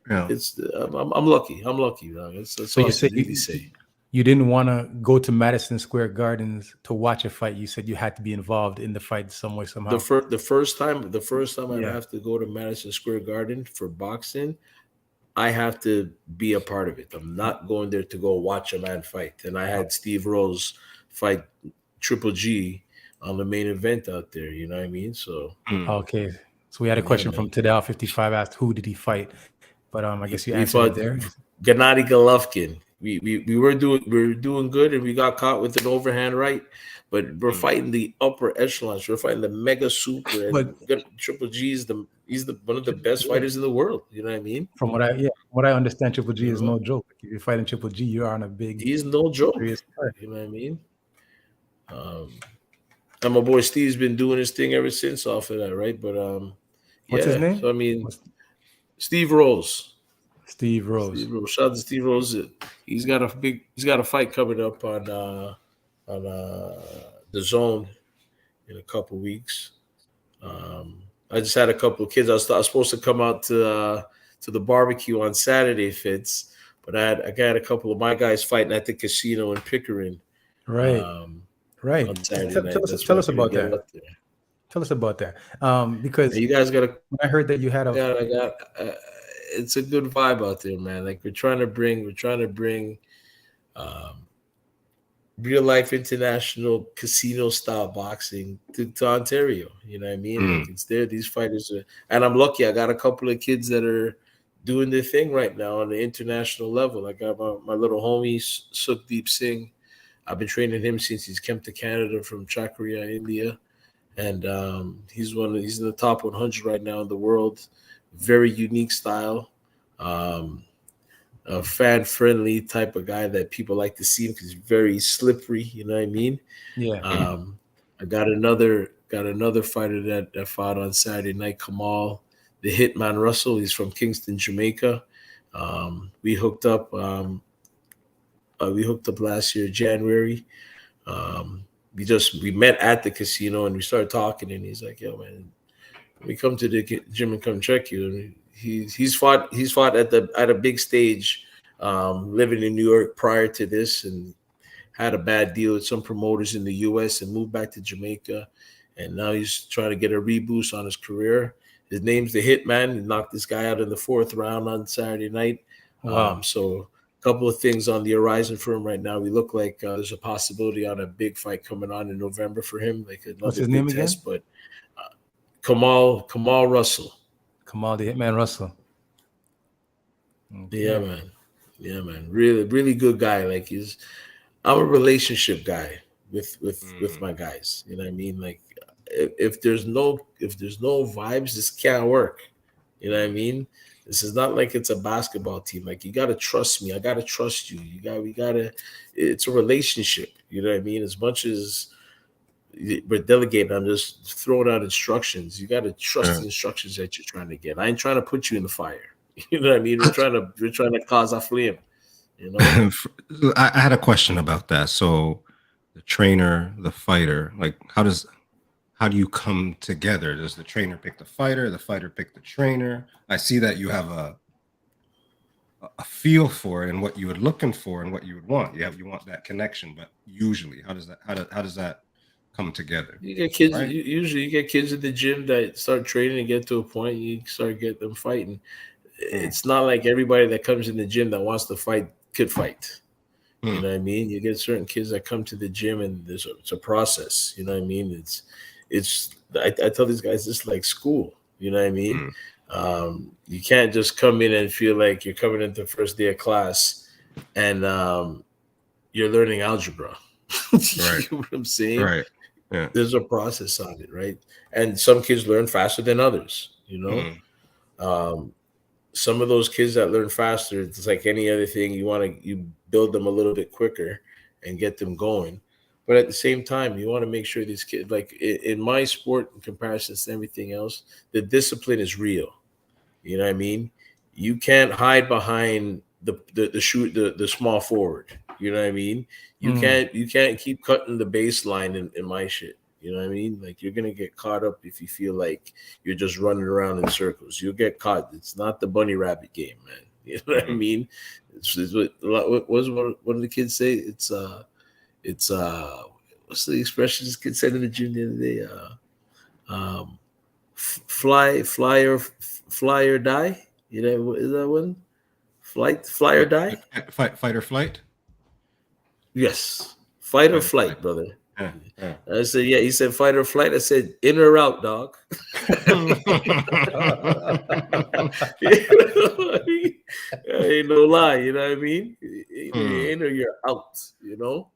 lucky. I'm lucky. That's so all you I can really say. You didn't want to go to Madison Square Gardens to watch a fight. You said you had to be involved in the fight some way, somehow. The first time I have to go to Madison Square Garden for boxing, I have to be a part of it. I'm not going there to go watch a man fight. And I had Steve Rose fight Triple G on the main event out there. You know what I mean? So okay. So we had a question from Tadal 55 asked who did he fight? But I guess you answered it there. Gennady Golovkin. We were doing good, and we got caught with an overhand right, but we're fighting the upper echelons. We're fighting the mega super, and Triple G is one of the best fighters in the world. You know what I mean? From what I understand, Triple G is no joke. If you're fighting Triple G, you're on a big. He's no joke. You know what I mean? And my boy Steve's been doing his thing ever since off of that, right? But what's his name? So I mean, Steve Rose. Steve Rose. Shout out to Steve Rose. He's got a fight coming up on the Zone in a couple weeks. I just had a couple of kids. I was supposed to come out to the barbecue on Saturday, Fitz, but I got a couple of my guys fighting at the casino in Pickering. Right. Right. Tell us about that. Tell us about that. Because you guys got to. I heard that you had it's a good vibe out there, man. Like we're trying to bring real life international casino style boxing to Ontario. You know what I mean? Like it's there. These fighters are, and I'm lucky. I got a couple of kids that are doing their thing right now on the international level. I got my little homie Sukhdeep Singh. I've been training him since he's come to Canada from Chakriya, India, and he's in the top 100 right now in the world. Very unique style, a fan-friendly type of guy that people like to see him because he's very slippery. You know what I mean? Yeah. I got another fighter that fought on Saturday night, Kamal, the Hitman Russell. He's from Kingston, Jamaica. We hooked up. We hooked up last year, January. We met at the casino and we started talking, and he's like, "Yo, man, we come to the gym and come check you." And he's fought at a big stage, living in New York prior to this, and had a bad deal with some promoters in the U.S. and moved back to Jamaica, and now he's trying to get a reboost on his career. His name's the Hitman. He knocked this guy out in the 4th round on Saturday night. Wow. So a couple of things on the horizon for him right now. We look like there's a possibility on a big fight coming on in November for him. Like what's his name again? But Kamal Russell. Kamal the Hitman Russell. Okay. Yeah, man. Really, really good guy. Like I'm a relationship guy with my guys. You know what I mean? Like if there's no vibes, this can't work. You know what I mean? This is not like it's a basketball team. Like you gotta trust me. I gotta trust you. It's a relationship. You know what I mean? As much as we're delegating, I'm just throwing out instructions. You got to trust the instructions that you're trying to get. I ain't trying to put you in the fire. You know what I mean? We're trying to cause a flame. You know, I had a question about that. So the trainer, the fighter, like how do you come together? Does the trainer pick the fighter pick the trainer? I see that you have a feel for it and what you were looking for and what you would want. You want that connection, but usually how does that come together? you get kids. Right? Usually, you get kids in the gym that start training and get to a point. You start get them fighting. It's not like everybody that comes in the gym that wants to fight could fight. You know what I mean? You get certain kids that come to the gym and it's a process. You know what I mean? I tell these guys it's like school. You know what I mean? You can't just come in and feel like you're coming into the first day of class and you're learning algebra. Right. You know what I'm saying? Right. Yeah. There's a process on it, right? And some kids learn faster than others, you know. Some of those kids that learn faster, it's like any other thing, you build them a little bit quicker and get them going. But at the same time, you want to make sure these kids, like in my sport, in comparison to everything else, the discipline is real. You know what I mean? You can't hide behind the small forward. You know what I mean? You can't keep cutting the baseline in my shit. You know what I mean? Like you're gonna get caught up if you feel like you're just running around in circles. You'll get caught. It's not the bunny rabbit game, man. You know what I mean? It's what was one of the kids say? It's what's the expression this kid said in the gym the other day? Fly or die. You know, is that one? Fly or die. Fight or flight. Yes, fight or flight, brother. Yeah. I said, yeah. He said, fight or flight. I said, in or out, dog. Ain't no lie. You know what I mean? You're in or you're out. You know.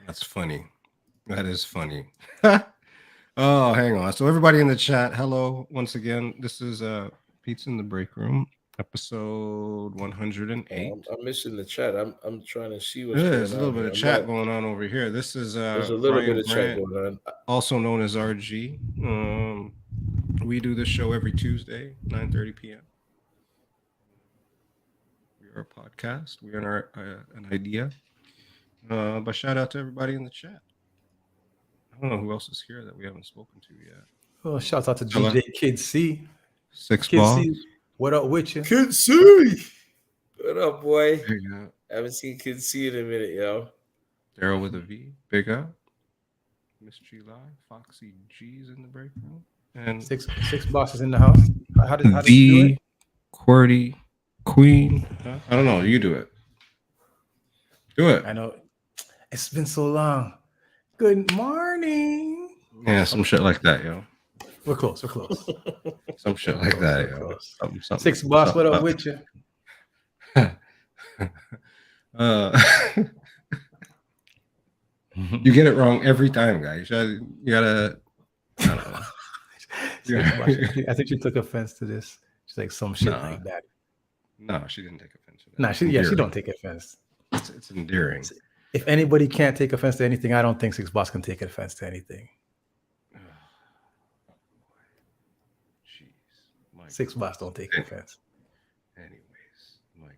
That's funny. That is funny. Oh, hang on. So everybody in the chat, hello once again. This is Pete's in the Break Room, episode 108. I'm missing the chat. I'm trying to see what's going on. going on. There's a little bit of chat going on over here. This is there's a little Brian bit of Grant, chat going on. also known as RG. We do this show every Tuesday, 9:30 p.m. We are a podcast. We are an idea. But shout out to everybody in the chat. I don't know who else is here that we haven't spoken to yet. Oh, shout out to DJ Kid C. Six Kid Balls. C, what up with you? Kid C. What up, boy? Big up. I haven't seen Kid C in a minute, yo. Daryl with a V. Big up. Miss G Live. Foxy G's in the break room. And Six bosses in the house. How did you do V. it? QWERTY Queen. I don't know. You do it. Do it. I know. It's been so long. Good morning. Yeah, some shit like that, yo. We're close. We're close. Some shit like that, yo. Something, Six boss, what up with you? You get it wrong every time, guys. You gotta. I don't know. I think she took offense to this. She's like some shit like that. No, she didn't take offense to that. Nah, she don't take offense. It's endearing. If anybody can't take offense to anything, I don't think Six Boss can take offense to anything. Jeez, Six Boss don't take offense. Anyways, my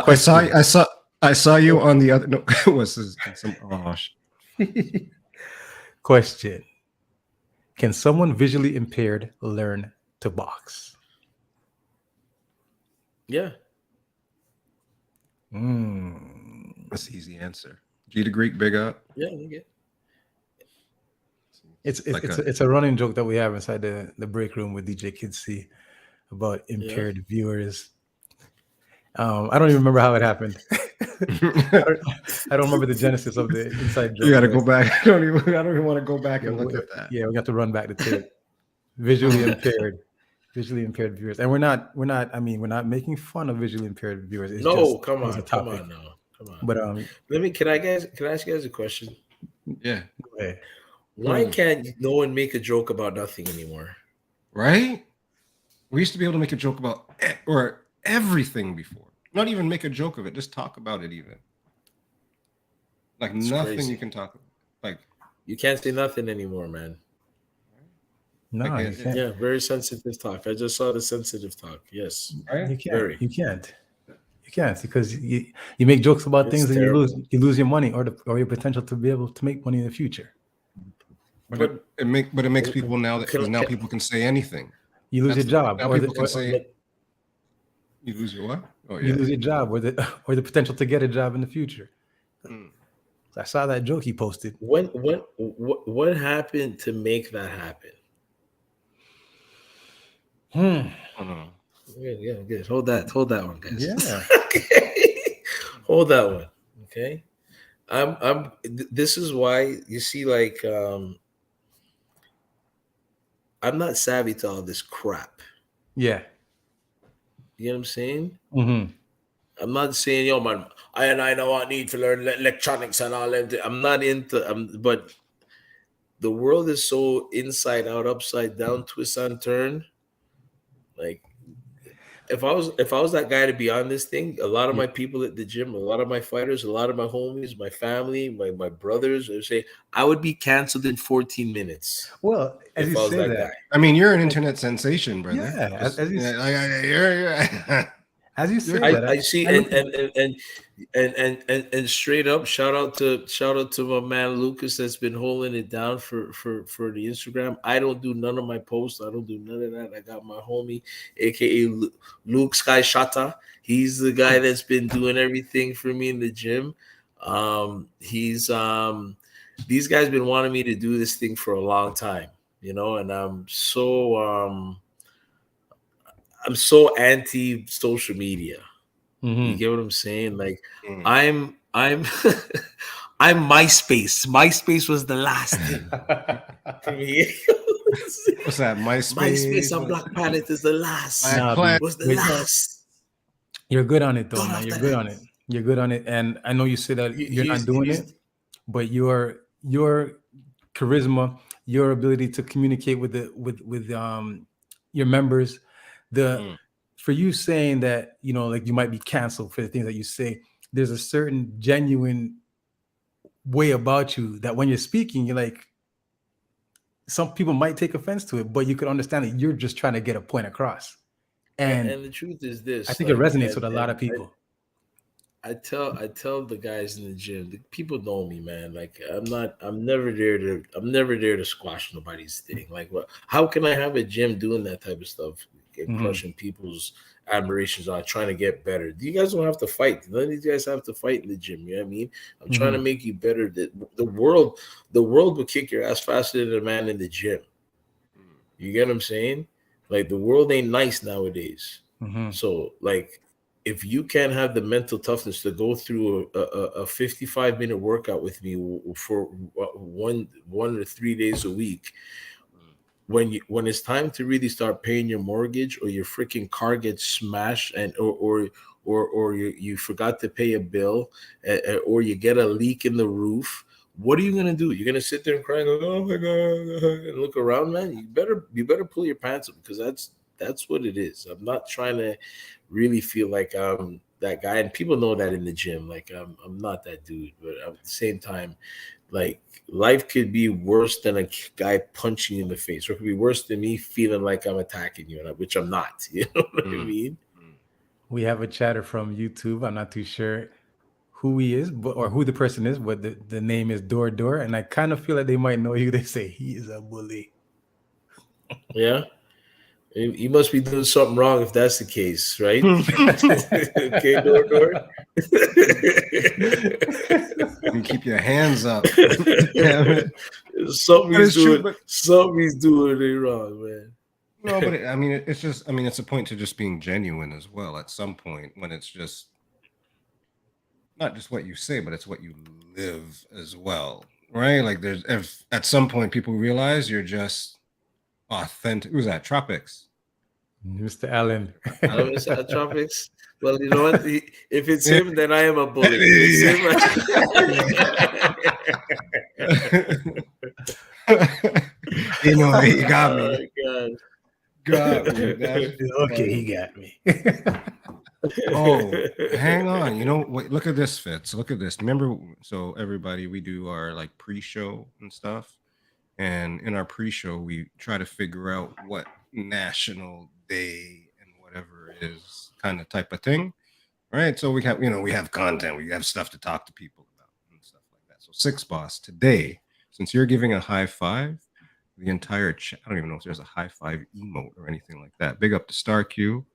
goodness. I saw you on the other. No, what's this? Question: can someone visually impaired learn to box? Yeah. That's the easy answer. G to Greek, big up. Yeah, you get. It's a running joke that we have inside the break room with DJ Kid C about impaired viewers. I don't even remember how it happened. I don't remember the genesis of the inside joke. You got to go back. I don't even want to go back and look at that. Yeah, we got to run back the tape. Visually impaired viewers, and we're not making fun of visually impaired viewers. It's come on now. But can I ask you guys a question? Yeah. Go ahead. Why can't no one make a joke about nothing anymore? Right? We used to be able to make a joke about everything before. Not even make a joke of it, just talk about it even. Like That's nothing crazy. You can talk about. Like you can't say nothing anymore, man. No, Like, you can't. Yeah, very sensitive talk. I just saw the sensitive talk. Yes, right? You can't. Very. You can't. You can't because you make jokes about It's things and terrible. you lose your money or your potential to be able to make money in the future. But it makes people now that because now Can- people can say anything. You lose That's your the thing. job, Now or people can say but you lose your what? Oh you yeah. lose your job, or the potential to get a job in the future. Mm. I saw that joke he posted. what happened to make that happen? Oh no. Yeah, good. Hold that one, guys. Yeah. Okay. Hold that one. Okay. This is why you see, like, I'm not savvy to all this crap. Yeah. You know what I'm saying? Mm-hmm. I'm not saying, yo, man, I know I need to learn electronics and all that. I'm not into, but the world is so inside out, upside down, twist and turn. Like, if I was that guy to be on this thing, a lot of my people at the gym, a lot of my fighters, a lot of my homies, my family, my brothers, I would say I would be canceled in 14 minutes Well, as you if I was say that that, guy. I mean, you're an internet sensation, brother. yeah, Just, as you you're as you say I, that, I see, I look at- and straight up, shout out to my man Lucas that's been holding it down for the Instagram. I don't do none of my posts. I don't do none of that. I got my homie, aka Luke Sky Shata. He's the guy that's been doing everything for me in the gym. He's these guys been wanting me to do this thing for a long time, you know, and I'm so anti social media. You get what I'm saying? Like, Mm. I'm I'm MySpace. MySpace was the last thing for me. What's that? MySpace on Black Planet is the last. Black Nah, Planet. Was the wait, last. you're good on it though, Gone man. after You're good that. on it. You're good on it, and I know you say that you're not doing He's it, but your charisma, your ability to communicate with your members, Mm. for you saying that, you know, like you might be canceled for the things that you say, there's a certain genuine way about you that when you're speaking, you're like, some people might take offense to it, but you could understand that you're just trying to get a point across. And and the truth is this. I think it like, resonates and- with a lot of and people. I tell the guys in the gym, the people know me, man. Like, I'm never there to squash nobody's thing. Like, what? How can I have a gym doing that type of stuff and Mhm. crushing people's admirations on trying to get better? You guys don't have to fight. None of these guys have to fight in the gym. You know what I mean? I'm trying to make you better. The world will kick your ass faster than a man in the gym. You get what I'm saying? Like, the world ain't nice nowadays. Mhm. So, like, if you can't have the mental toughness to go through a 55-minute workout with me for one or 3 days a week, when it's time to really start paying your mortgage, or your freaking car gets smashed, and or you forgot to pay a bill, or you get a leak in the roof, what are you gonna do? You're gonna sit there and cry and go, oh my god, and look around, man? You better pull your pants up, because that's what it is. I'm not trying to really feel like I'm that guy, and people know that in the gym. Like, I'm not that dude, but at the same time, like, life could be worse than a guy punching you in the face, or it could be worse than me feeling like I'm attacking you, which I'm not. You know what I mean? We have a chatter from YouTube. I'm not too sure who he is, or who the person is, but the name is Door, and I kind of feel like they might know you. They say he is a bully. Yeah. You must be doing something wrong if that's the case, right? Okay, Door. And keep your hands up. Damn it. Something's doing it wrong, man. No, but it's a point to just being genuine as well. At some point, when it's just not just what you say, but it's what you live as well, right? Like, if at some point people realize you're just authentic. Who's that? Tropics. Mr. Allen. Tropics. Well, you know what? If it's him, then I am a bully. If it's him, You know, he got me. Oh, Got me. That's Okay, funny. he got me. Oh, hang on. You know, wait, look at this, Fitz. Look at this. Remember, so everybody, we do our like pre-show and stuff. And in our pre-show, we try to figure out what national day and whatever it is kind of type of thing, right? So we have, we have content, we have stuff to talk to people about and stuff like that. So Six Boss, today, since you're giving a high five, the entire chat, I don't even know if there's a high five emote or anything like that. Big up to Star Q,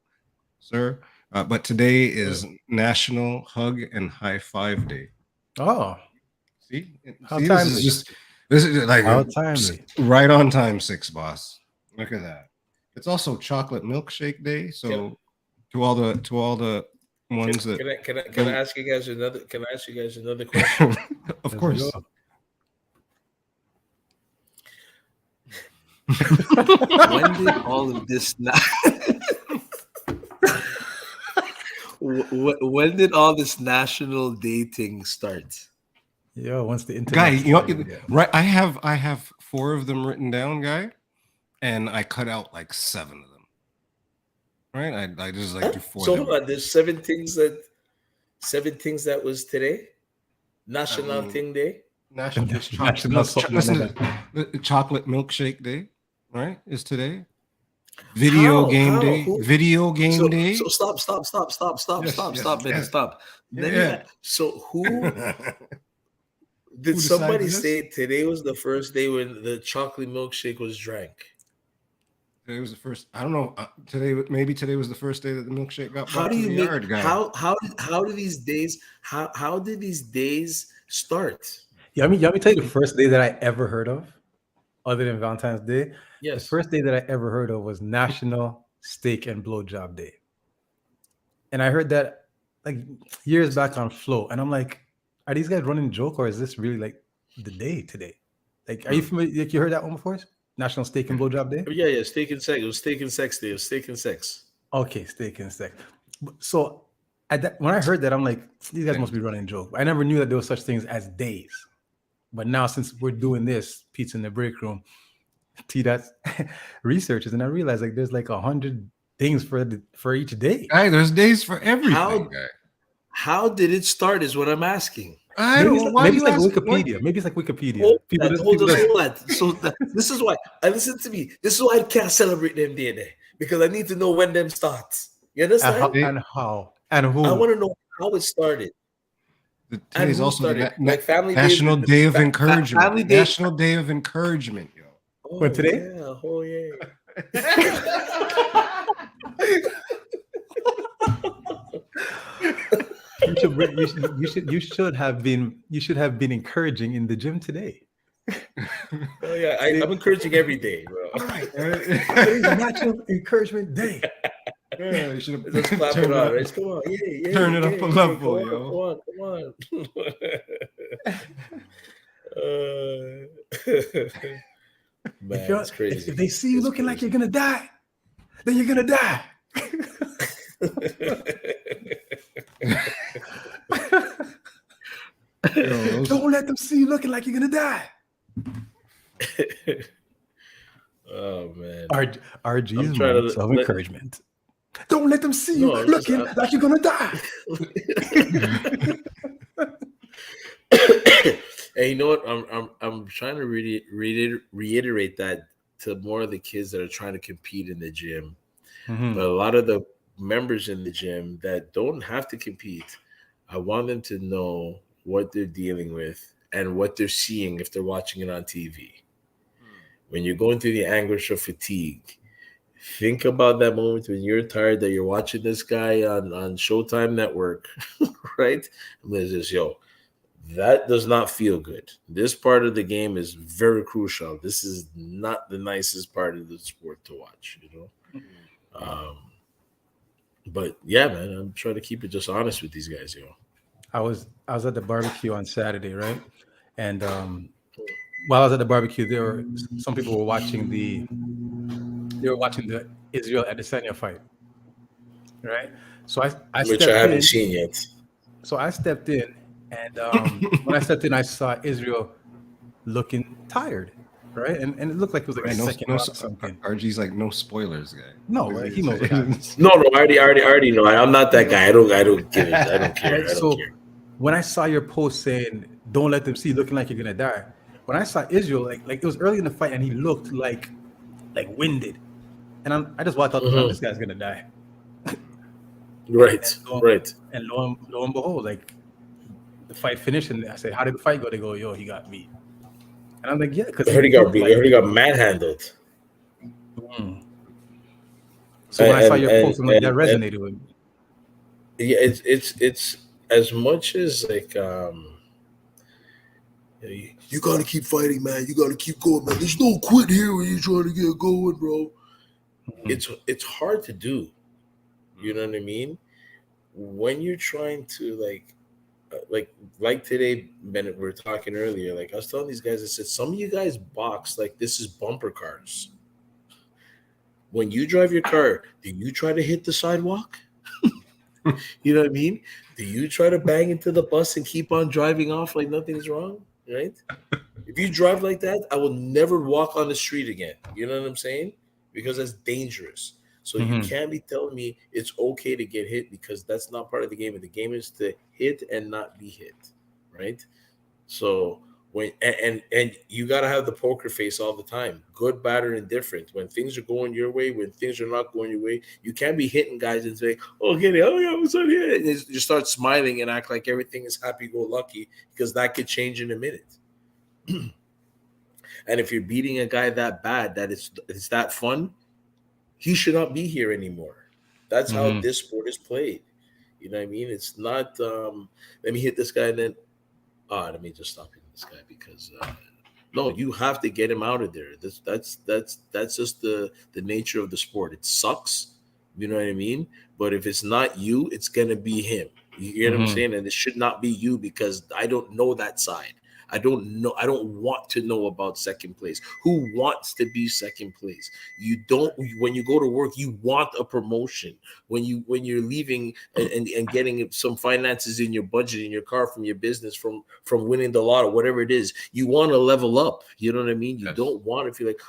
sir. But today is National Hug and High Five Day. Oh, See, how this timely. is just like How timely. right on time, Six Boss. Look at that. It's also Chocolate Milkshake Day. So to all the ones that can I ask you guys another? Can I ask you guys another question? of Let's course. go. When did all of this? When did all this national dating start? Yo, once the internet Guy, started, right? I have 4 of them written down, guy, and I cut out like 7 of them. Right? I just like do 4. So hold on, there's 7 things that was today. National Thing Day. National Chocolate Milkshake Day, right? Is today. Video game day. Video game day. So stop, man, stop. So who did somebody say today was the first day when the chocolate milkshake was drank? Today was the first. I don't know. Today was the first day that the milkshake got How brought do to you the make yard, guy. how do these days how did these days start? Yeah, let me tell you the first day that I ever heard of, other than Valentine's Day. Yes. The first day that I ever heard of was National Steak and Blowjob Day. And I heard that like years back on Flow. And I'm like, are these guys running a joke or is this really like the day today? Like, are you familiar? Like, you heard that one before? National Steak and Blowjob Day? Yeah, Steak and Sex. It was Steak and Sex Day. It was Steak and Sex. Okay, Steak and Sex. So when I heard that, I'm like, these guys must be running a joke. I never knew that there was such things as days. But now, since we're doing this, Pizza in the Break Room, T-Dot's researches, and I realized like there's like 100 things for each day. Guy, there's days for everything. How did it start? Is what I'm asking. I don't know. Maybe it's like Wikipedia. Maybe it's like Wikipedia. Hold on. So this is why. Listen to me. This is why I can't celebrate them day because I need to know when them starts. You understand? And how and who? I want to know how it started. Today is also like Family National Day of Encouragement. Family Day. National Day of Encouragement, yo. But today? Yeah, oh yeah. You should have been encouraging in the gym today. Oh yeah, I'm encouraging every day, bro. Today's National Encouragement Day. Yeah, you should have Let's clap it on, right? Come on, yeah, turn it up a level, yo. Come on. Man, it's crazy. If they see you looking like you're gonna die, then you're gonna die. Don't let them see you looking like you're gonna die. Oh man. RG is of encouragement. Don't let them see you looking like you're gonna die. Hey, you know what? I'm trying to reiterate that to more of the kids that are trying to compete in the gym. Mm-hmm. But a lot of the members in the gym that don't have to compete, I want them to know what they're dealing with and what they're seeing if they're watching it on TV. When you're going through the anguish of fatigue, think about that moment when you're tired that you're watching this guy on Showtime Network, right? And there's this, that does not feel good. This part of the game is very crucial. This is not the nicest part of the sport to watch, But yeah, man, I'm trying to keep it just honest with these guys, I was at the barbecue on Saturday, right? And while I was at the barbecue, some people were watching the Israel Adesanya fight, right? So I haven't seen yet. So I stepped in, and when I stepped in, I saw Israel looking tired, right? And it looked like it was like a second round or something. RG's like no spoilers, guy. No, right? He knows that. No, I already know. I'm not that guy. I don't give it. I don't care. Right? I don't care. When I saw your post saying, "Don't let them see you looking like you're gonna die," when I saw Israel, like it was early in the fight, and he looked like winded, and I just walked out the front. This guy's gonna die. Right, right. And lo and behold, like the fight finished, and I said, "How did the fight go?" They go, "Yo, he got beat." And I'm like, "Yeah," because I heard he got beat. I heard he got manhandled. So when I saw your post, I'm like, that resonated with me. Yeah, it's as much as like you gotta keep fighting, man. You gotta keep going, man. There's no quit here when you're trying to get going, bro. It's hard to do. You know what I mean? When you're trying to like today, Bennett, we were talking earlier. Like I was telling these guys, I said, some of you guys box like this is bumper cars. When you drive your car, do you try to hit the sidewalk? You know what I mean? Do you try to bang into the bus and keep on driving off like nothing's wrong? Right? If you drive like that, I will never walk on the street again. You know what I'm saying? Because that's dangerous. So you can't be telling me it's okay to get hit, because that's not part of the game. And the game is to hit and not be hit. Right? So when and you gotta have the poker face all the time, good, bad, or indifferent. When things are going your way, when things are not going your way, you can't be hitting guys and say, "Oh, get it! Oh yeah, what's on here?" And you start smiling and act like everything is happy-go-lucky, because that could change in a minute. And if you're beating a guy that bad, that it's that fun, he should not be here anymore. That's how this sport is played. You know what I mean? It's not let me hit this guy and then let me just stop hitting this guy, because no, you have to get him out of there. That's just the nature of the sport. It sucks, you know what I mean? But if it's not you, it's gonna be him. You know what I'm saying? And it should not be you, because I don't know that side. I don't know. I don't want to know about second place. Who wants to be second place? You don't. When you go to work, you want a promotion. When you're leaving and getting some finances in your budget, in your car, from your business, from winning the lotto, whatever it is, you want to level up. You know what I mean? You don't want to feel like,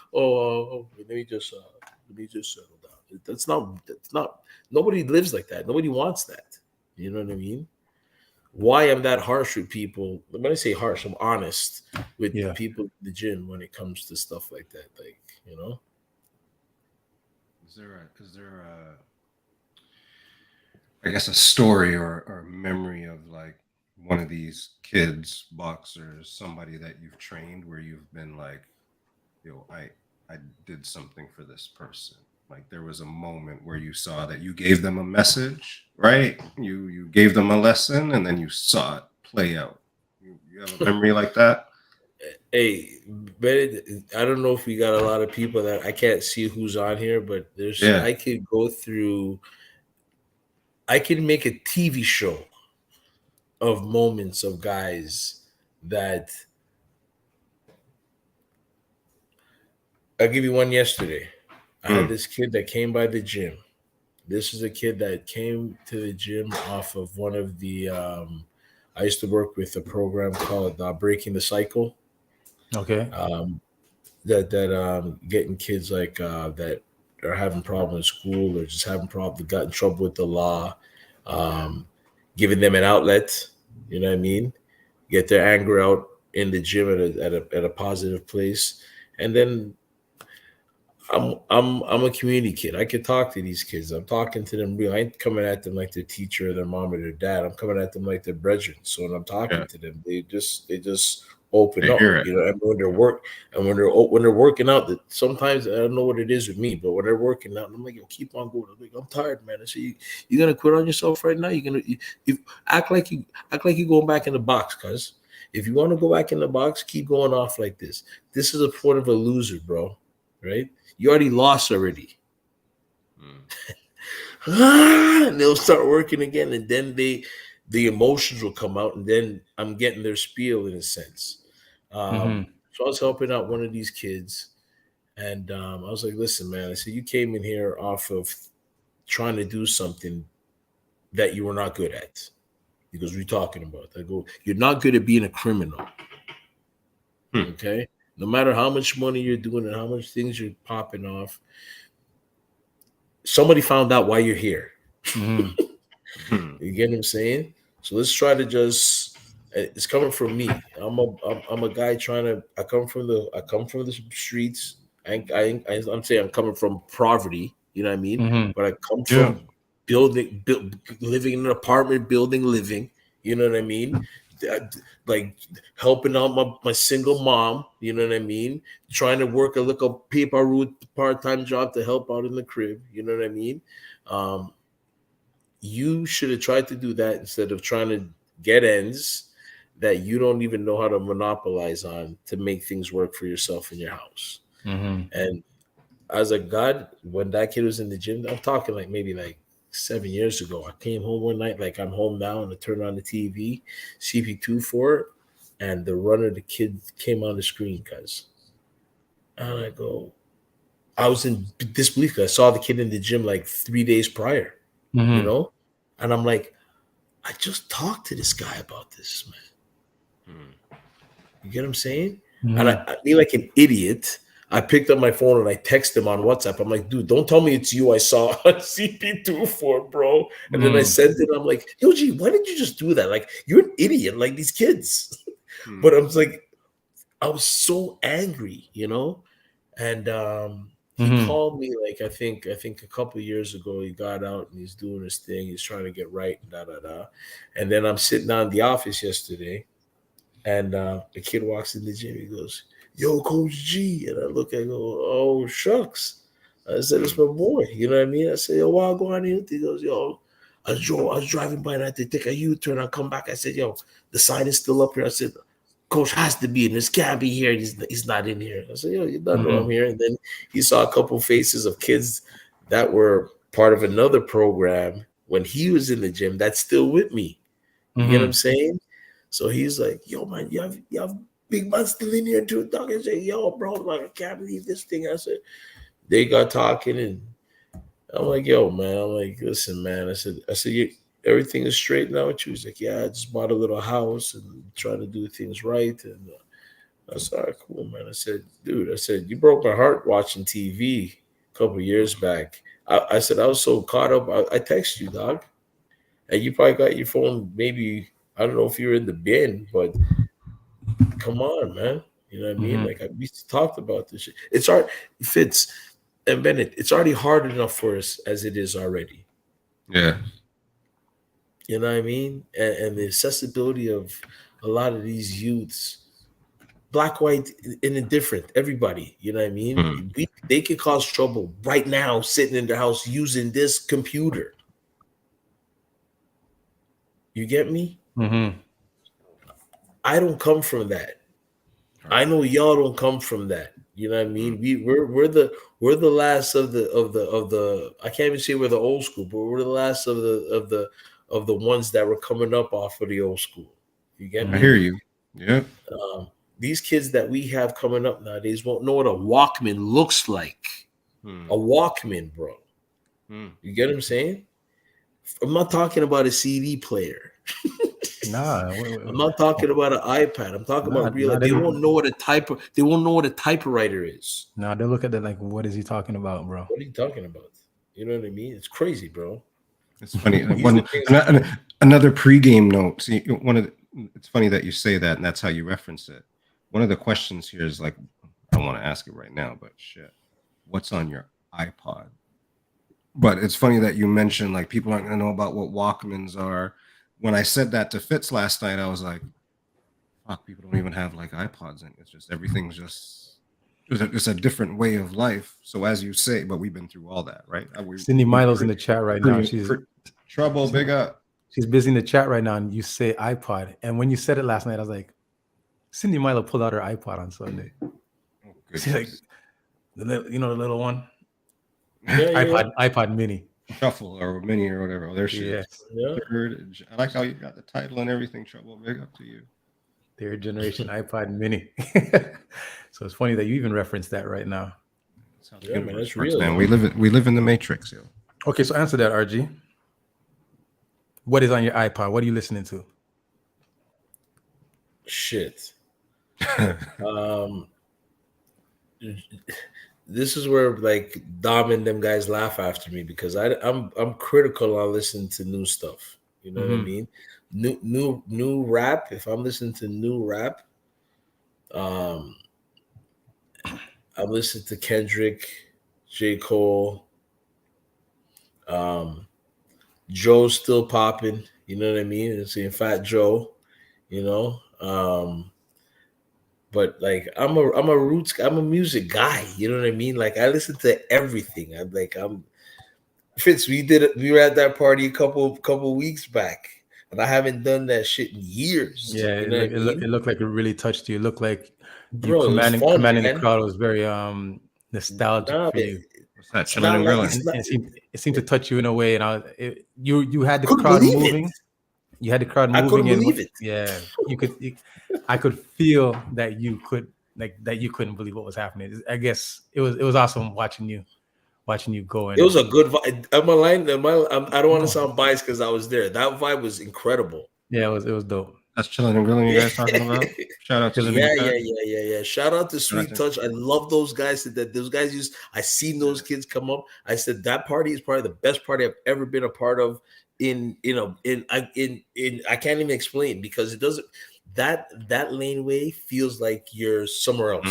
let me just settle down. That's not. Nobody lives like that. Nobody wants that. You know what I mean? Why I'm that harsh with people. When I say harsh, I'm honest with people in the gym when it comes to stuff like that. Like, you know, is there I guess a story or memory of like one of these kids, boxers, somebody that you've trained where you've been like, yo, I did something for this person. Like there was a moment where you saw that you gave them a message, right? You gave them a lesson, and then you saw it play out. You have a memory like that? Hey, I don't know if we got a lot of people that I can't see who's on here, but I could go through. I can make a TV show of moments of guys that. I'll give you one yesterday. I had this kid that came by the gym. This is a kid that came to the gym off of one of the I used to work with a program called Breaking the Cycle. Okay. That getting kids like that are having problems in school, or just having problems, got in trouble with the law, giving them an outlet, you know what I mean? Get their anger out in the gym at a positive place. And then I'm a community kid. I can talk to these kids. I'm talking to them real. I ain't coming at them like their teacher or their mom or their dad. I'm coming at them like their brethren. So when I'm talking to them, they just open up. You know, and when they're working out, that sometimes I don't know what it is with me, but when they're working out, I'm like, yo, keep on going. I'm like, I'm tired, man. I say, you gonna quit on yourself right now? You act like you going back in the box, cuz if you want to go back in the box, keep going off like this. This is a point of a loser, bro. Right? You already lost already. And they'll start working again, and then the emotions will come out, and then I'm getting their spiel in a sense. So I was helping out one of these kids, and I was like, listen, man, I said, you came in here off of trying to do something that you were not good at, because we're talking about. I go, you're not good at being a criminal. Okay? No matter how much money you're doing and how much things you're popping off, somebody found out why you're here. You get what I'm saying? So let's try to just, It's coming from me. I'm a guy trying to. I come from the streets. I'm saying I'm coming from poverty. You know what I mean? Mhm. But I come Yeah. from living in an apartment building, living. You know what I mean? Like helping out my single mom. You know what I mean? Trying to work a little paper route part-time job to help out in the crib. You know what I mean? You should have tried to do that instead of trying to get ends that you don't even know how to monopolize on to make things work for yourself in your house. Mhm. And as a God, when that kid was in the gym, I'm talking like maybe like 7 years ago. I came home one night, like I'm home now, and I turned on the TV, CP2 for it, and the run of the kid came on the screen, guys. And I was in disbelief because I saw the kid in the gym like 3 days prior, you Mhm. know? And I'm like, I just talked to this guy about this, man. You get what I'm saying? And Mhm. I mean, like an idiot, I picked up my phone and I texted him on WhatsApp. I'm like, dude, don't tell me it's you I saw on CP2 for, bro. And then I Mhm. sent it. I'm like, yo, G, why did you just do that? Like, you're an idiot, like these kids. Hmm. But I was like, I was so angry, you know? And he Mhm. called me like I think a couple years ago. He got out and he's doing his thing. He's trying to get right, da da da. And then I'm sitting down in the office yesterday, and the kid walks in the gym. He goes, "Yo, Coach G," and I look at him, go, "Oh shucks." I said, "It's my boy." You know what I mean? I said, "Yo, why go on here?" He goes, "Yo, I was driving by and I had to take a U-turn. I come back. I said, yo, the sign is still up here." I said, "Coach has to be in this. Can't be here. He's not in here." I said, "Yo, you don't know I'm here." And then he saw a couple faces of kids that were part of another program when he was in the gym that's still with me. You get what I'm saying? So he's like, "Yo, man, you have big man still in here too." Dog, I say, "Yo, bro, like I can't believe this thing." I said, they got talking, and I'm like, "Yo, man," I'm like, "Listen, man," I said, everything is straight now with you?" He's like, "Yeah, I just bought a little house and trying to do things right." And I said, "All right, cool, man." I said, "Dude," I said, "you broke my heart watching TV a couple years back." I said, "I was so caught up. I texted you, dog, and you probably got your phone. Maybe I don't know if you were in the bin, but come on, man. You know what I mean? Like we talked about this shit. It's hard, Fitz and Bennett. It's already hard enough for us as it is already. Yeah. You know what I mean? And the accessibility of a lot of these youths, black, white, and indifferent, everybody. You know what I mean? They can cause trouble right now, sitting in their house using this computer. You get me? I don't come from that. I know y'all don't come from that. You know what I mean? We're the last of the I can't even say we're the old school, but we're the last of the ones that were coming up off of the old school. You get I me? hear you. Yeah. These kids that we have coming up nowadays won't know what a Walkman looks like. A Walkman, bro. You get what I'm saying? I'm not talking about a CD player. I'm not talking about an iPad. I'm talking about real. They won't know what they won't know what a typewriter is. No, they look at that like, what is he talking about, bro? What are you talking about? You know what I mean? It's crazy, bro. It's funny. Things- Another pregame note. See, it's funny that you say that, and that's how you reference it. One of the questions here is like, I don't want to ask it right now, but shit, what's on your iPod? But it's funny that you mentioned like people aren't going to know about what Walkmans are. When I said that to Fitz last night, I was like, fuck, people don't even have like iPods, and it's just everything's just it's a different way of life. So as you say, but we've been through all that, right? Cindy Milo's in the chat right now. Trouble, big up. She's busy in the chat right now, and you say iPod. And when you said it last night, I was like, Cindy Milo pulled out her iPod on Sunday. Oh, she's like, the little one, Yeah. iPod Mini, Shuffle or Mini or whatever. Oh, there she is. Yeah. I like how you got the title and everything. Trouble, big up to you. Third generation iPod Mini. So it's funny that you even referenced that right now. That's how the universe man, that's works, real, man. man. We live in the matrix, yo. Okay, so answer that, RG. What is on your iPod? What are you listening to? Shit. This is where like Dom and them guys laugh after me because I'm critical on listening to new stuff. You know what I mean? New rap. If I'm listening to new rap, I'm listening to Kendrick, J. Cole, Joe's still popping. You know what I mean? And seeing Fat Joe. You know, but like I'm a music guy. You know what I mean? Like I listen to everything. I'm Fitz. We were at that party a couple weeks back, and I haven't done that shit in years. Yeah, You know what I mean? it looked like it really touched you. It looked like you Bro, it was fun, commanding the man. crowd. It was very nostalgic Nah, for you. What's that? it's Chilling not and like grilling. it's not. And it seemed to touch you in a way, and you had the Couldn't crowd believe moving. it. You had the crowd I couldn't moving, and believe it. yeah, I could feel that you couldn't believe what was happening. I guess it was awesome watching you go. It was a good vibe. Am I lying? I don't want to No. sound biased because I was there. That vibe was incredible. Yeah, it was dope. That's chilling and grilling. You guys talking about? Shout out to Chilling Sweet and- Touch. Yeah. Shout out to Sweet to- Touch. I love those guys. That those guys used. I seen those kids come up. I said that party is probably the best party I've ever been a part of. I can't even explain because it doesn't. That laneway feels like you're somewhere else.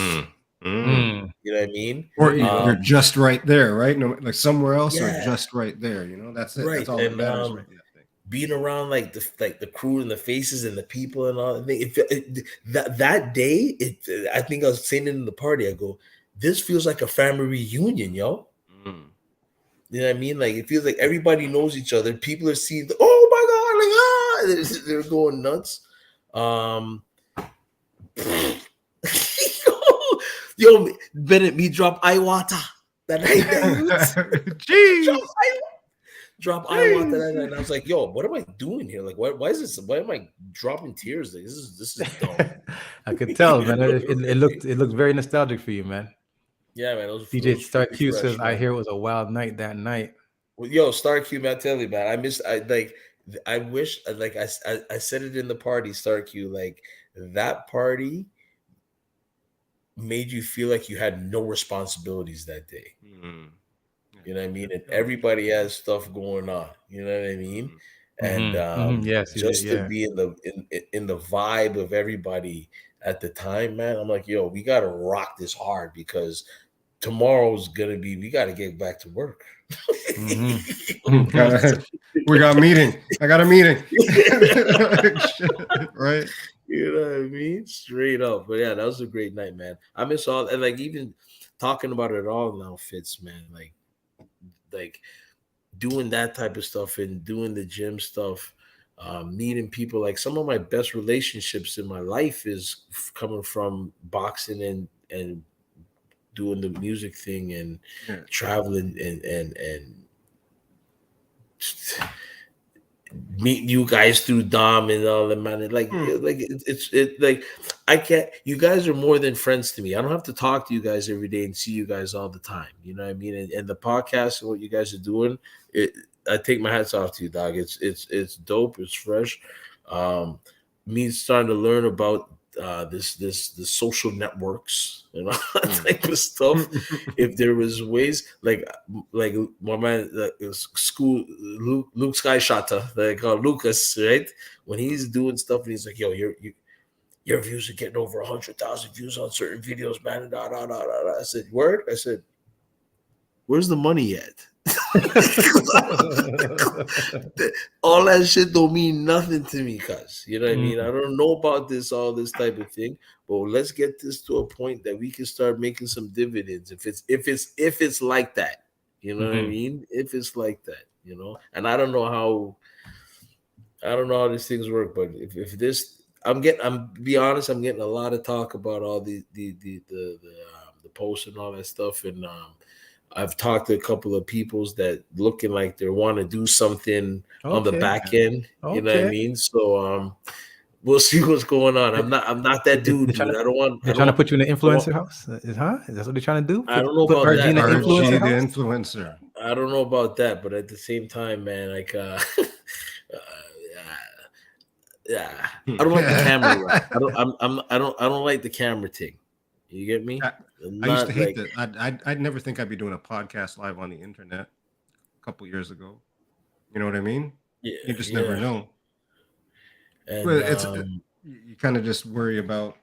Mm. You know what I mean? Or you're just right there, right? No, like somewhere else Yeah. or just right there. You know, that's it. Right. That's all that And, matters right now. being around like the crew and the faces and the people and all that day, I think I was saying it in the party. I go, this feels like a family reunion, yo. You know what I mean? Like it feels like everybody knows each other. People are seeing, oh my god, like they're going nuts. Yo, Bennett, me drop Iwata that night. Jeez. Drop Iwata that night. And I was like, yo, what am I doing here? Like, why is this? Why am I dropping tears? Like, this is dumb. I could tell, man. It looked very nostalgic for you, man. Yeah, man. DJ Star Q says, "I hear it was a wild night that night." Well, yo, Star Q, man, I tell you, man, I wish, like, I said it in the party, Star Q, like that party made you feel like you had no responsibilities that day. You know what I mean? And everybody has stuff going on. You know what I mean? And yes, to be in the vibe of everybody at the time, man, I'm like, yo, we gotta rock this hard because tomorrow's gonna be. We gotta get back to work. We got a meeting. I got a meeting. Right? You know what I mean? Straight up. But yeah, that was a great night, man. I miss all, and like even talking about it all now, Fitz, man. Like doing that type of stuff and doing the gym stuff, meeting people. Like some of my best relationships in my life is coming from boxing and doing the music thing and traveling and meeting you guys through Dom and all that, man. Like I can't. You guys are more than friends to me. I don't have to talk to you guys every day and see you guys all the time. You know what I mean? And the podcast and what you guys are doing, I take my hats off to you, dog. It's dope. It's fresh. Me starting to learn about the social networks and all that type of stuff. If there was ways like my man school Luke Skyshotter, they call Lucas, right? When he's doing stuff and he's like, yo, your views are getting over 100,000 views on certain videos, man. And I said, word? I said, where's the money at? All that shit don't mean nothing to me, cuz you know what I mean. I don't know about all this type of thing, but let's get this to a point that we can start making some dividends. If it's like that, you know what I mean. If it's like that, you know. And I don't know how these things work, but if this, be honest, I'm getting a lot of talk about all the posts and all that stuff, and I've talked to a couple of peoples that looking like they want to do something on the back end. You know what I mean? So we'll see what's going on. I'm not that dude. I don't want. They're trying to put you in the influencer house, huh? Is that what they're trying to do? I don't know about that. RG the influencer. I don't know about that, but at the same time, man, like yeah, I don't like the camera. I don't like the camera thing. You get me? I used to hate that. I'd never think I'd be doing a podcast live on the internet a couple years ago. You know what I mean? You just never know. And But it's you kind of just worry about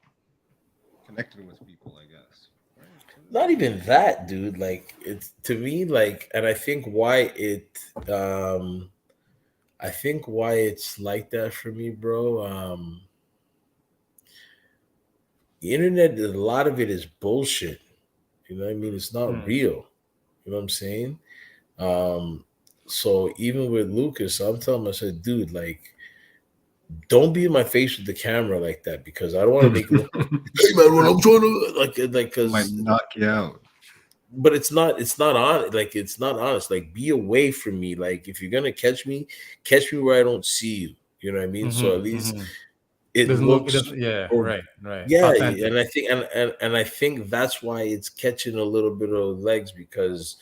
connecting with people, I guess. not even that, dude. Like it's to me, like, and I think why it's like that for me, bro. The internet, a lot of it is bullshit. You know what I mean? It's not real. You know what I'm saying? So even with Lucas, I'm telling him, I said, dude, like, don't be in my face with the camera like that because I don't want to make it look like, hey man, when I'm trying to like because might knock you out. But it's not on like it's not honest. Like be away from me. Like if you're gonna catch me where I don't see you. You know what I mean? So at least it looks right. Yeah, Authentic. and I think and I think that's why it's catching a little bit of legs because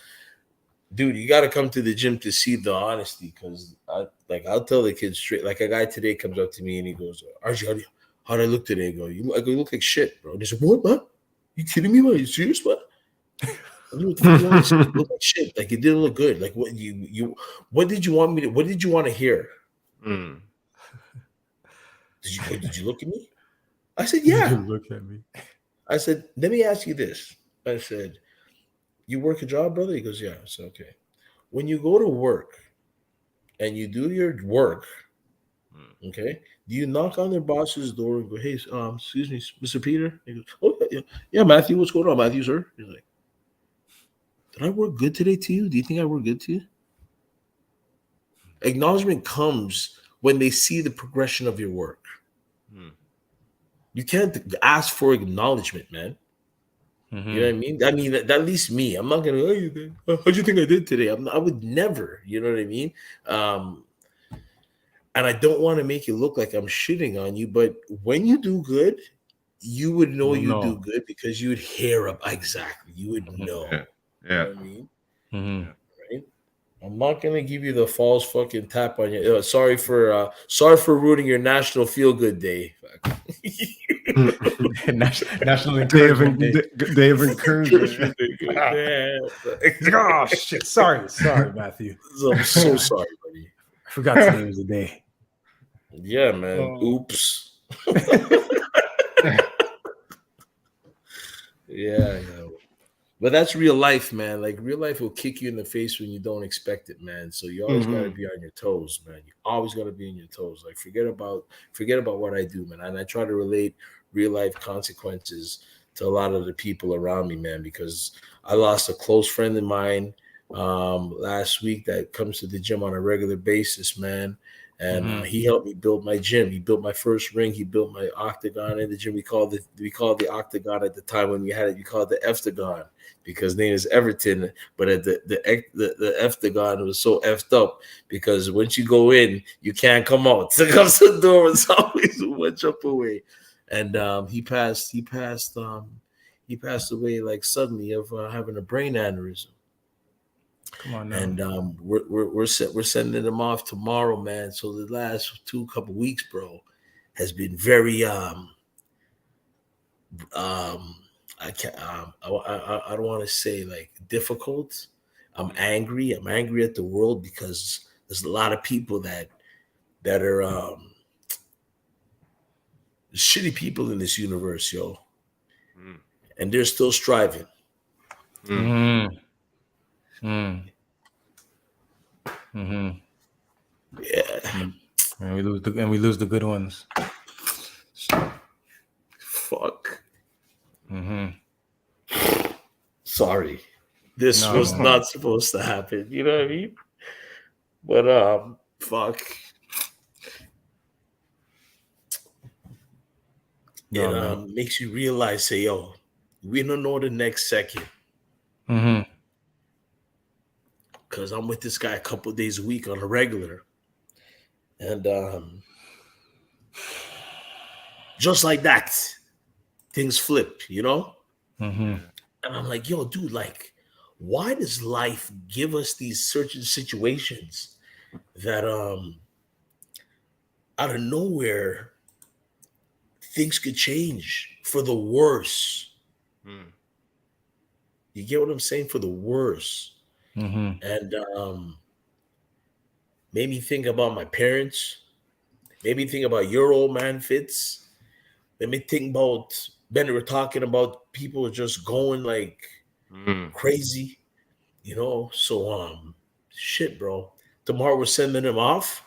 dude, you got to come to the gym to see the honesty because I'll tell the kids straight. Like a guy today comes up to me and he goes, "Archie, how'd I look today?" I go, "You look like shit, bro." And he said, "What, man? You kidding me, man? You serious, man?" What the fuck you want to say? You look like shit. Like it didn't look good. Like what what did you want me to? What did you want to hear? Did you look at me? I said, "Yeah." You look at me. I said, "Let me ask you this." I said, "You work a job, brother?" He goes, "Yeah." I said, "Okay. When you go to work and you do your work, okay, do you knock on their boss's door and go, 'Hey, excuse me, Mr. Peter?'" He goes, "Oh, yeah, Matthew, what's going on, Matthew, sir?" He's like, "Did I work good today to you? Do you think I work good to you?" Acknowledgement comes when they see the progression of your work. You can't ask for acknowledgement, man. You know what I mean? I mean, at least me. I'm not gonna. How'd you think I did today? I would never. You know what I mean? And I don't want to make it look like I'm shitting on you, but when you do good, you would know you do good because you would hear up exactly. You would know. Yeah. You know what I mean? Right? I'm not gonna give you the false fucking tap on your. Sorry for ruining your national feel good day. National Encouragement Day. Day of encouragement. Oh shit! Sorry, Matthew. I'm so sorry, buddy. I forgot today was the day. Yeah, man. Oops. Yeah. But that's real life, man. Like real life will kick you in the face when you don't expect it, man. So you always gotta be on your toes, man. You always gotta be on your toes. Like forget about what I do, man. And I try to relate real life consequences to a lot of the people around me, man, because I lost a close friend of mine last week that comes to the gym on a regular basis, man. And he helped me build my gym. He built my first ring. He built my octagon in the gym. We called the octagon at the time when we had it. We called it the Eftagon because his name is Everton. But at the Eftagon was so effed up because once you go in, you can't come out. So comes the door was always one jump away. And he passed away like suddenly of having a brain aneurysm. Come on now. And we're sending them off tomorrow, man. So the last couple weeks, bro, has been very I can't I don't want to say like difficult. I'm angry at the world because there's a lot of people that are shitty people in this universe, yo, and they're still striving. Yeah. And we lose the good ones. Fuck. Sorry. This was not supposed to happen. You know what I mean? But fuck. It makes you realize, say, yo, we don't know the next second. Because I'm with this guy a couple of days a week on a regular. And just like that, things flip, you know? And I'm like, yo, dude, like, why does life give us these certain situations that out of nowhere things could change for the worse? You get what I'm saying? For the worse. And made me think about my parents, made me think about your old man Fitz, made me think about Ben. We're talking about people just going like crazy, you know. So shit, bro. Tomorrow we're sending him off,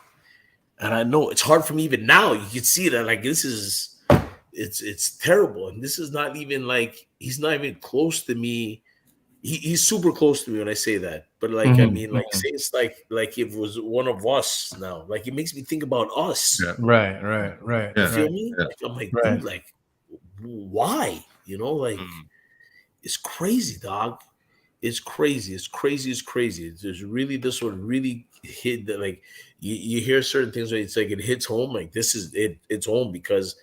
and I know it's hard for me even now. You can see that like this is it's terrible, and this is not even like he's not even close to me. He's super close to me when I say that, but like I mean, like say it's like if it was one of us now. Like it makes me think about us. Yeah. Right. You feel Right. me? Yeah. Like, I'm like, Right. dude, like, why? You know, like it's crazy, dog. It's crazy. It's crazy. It's crazy. There's really this one really hit that like you hear certain things where it's like it hits home. Like this is it. It's home because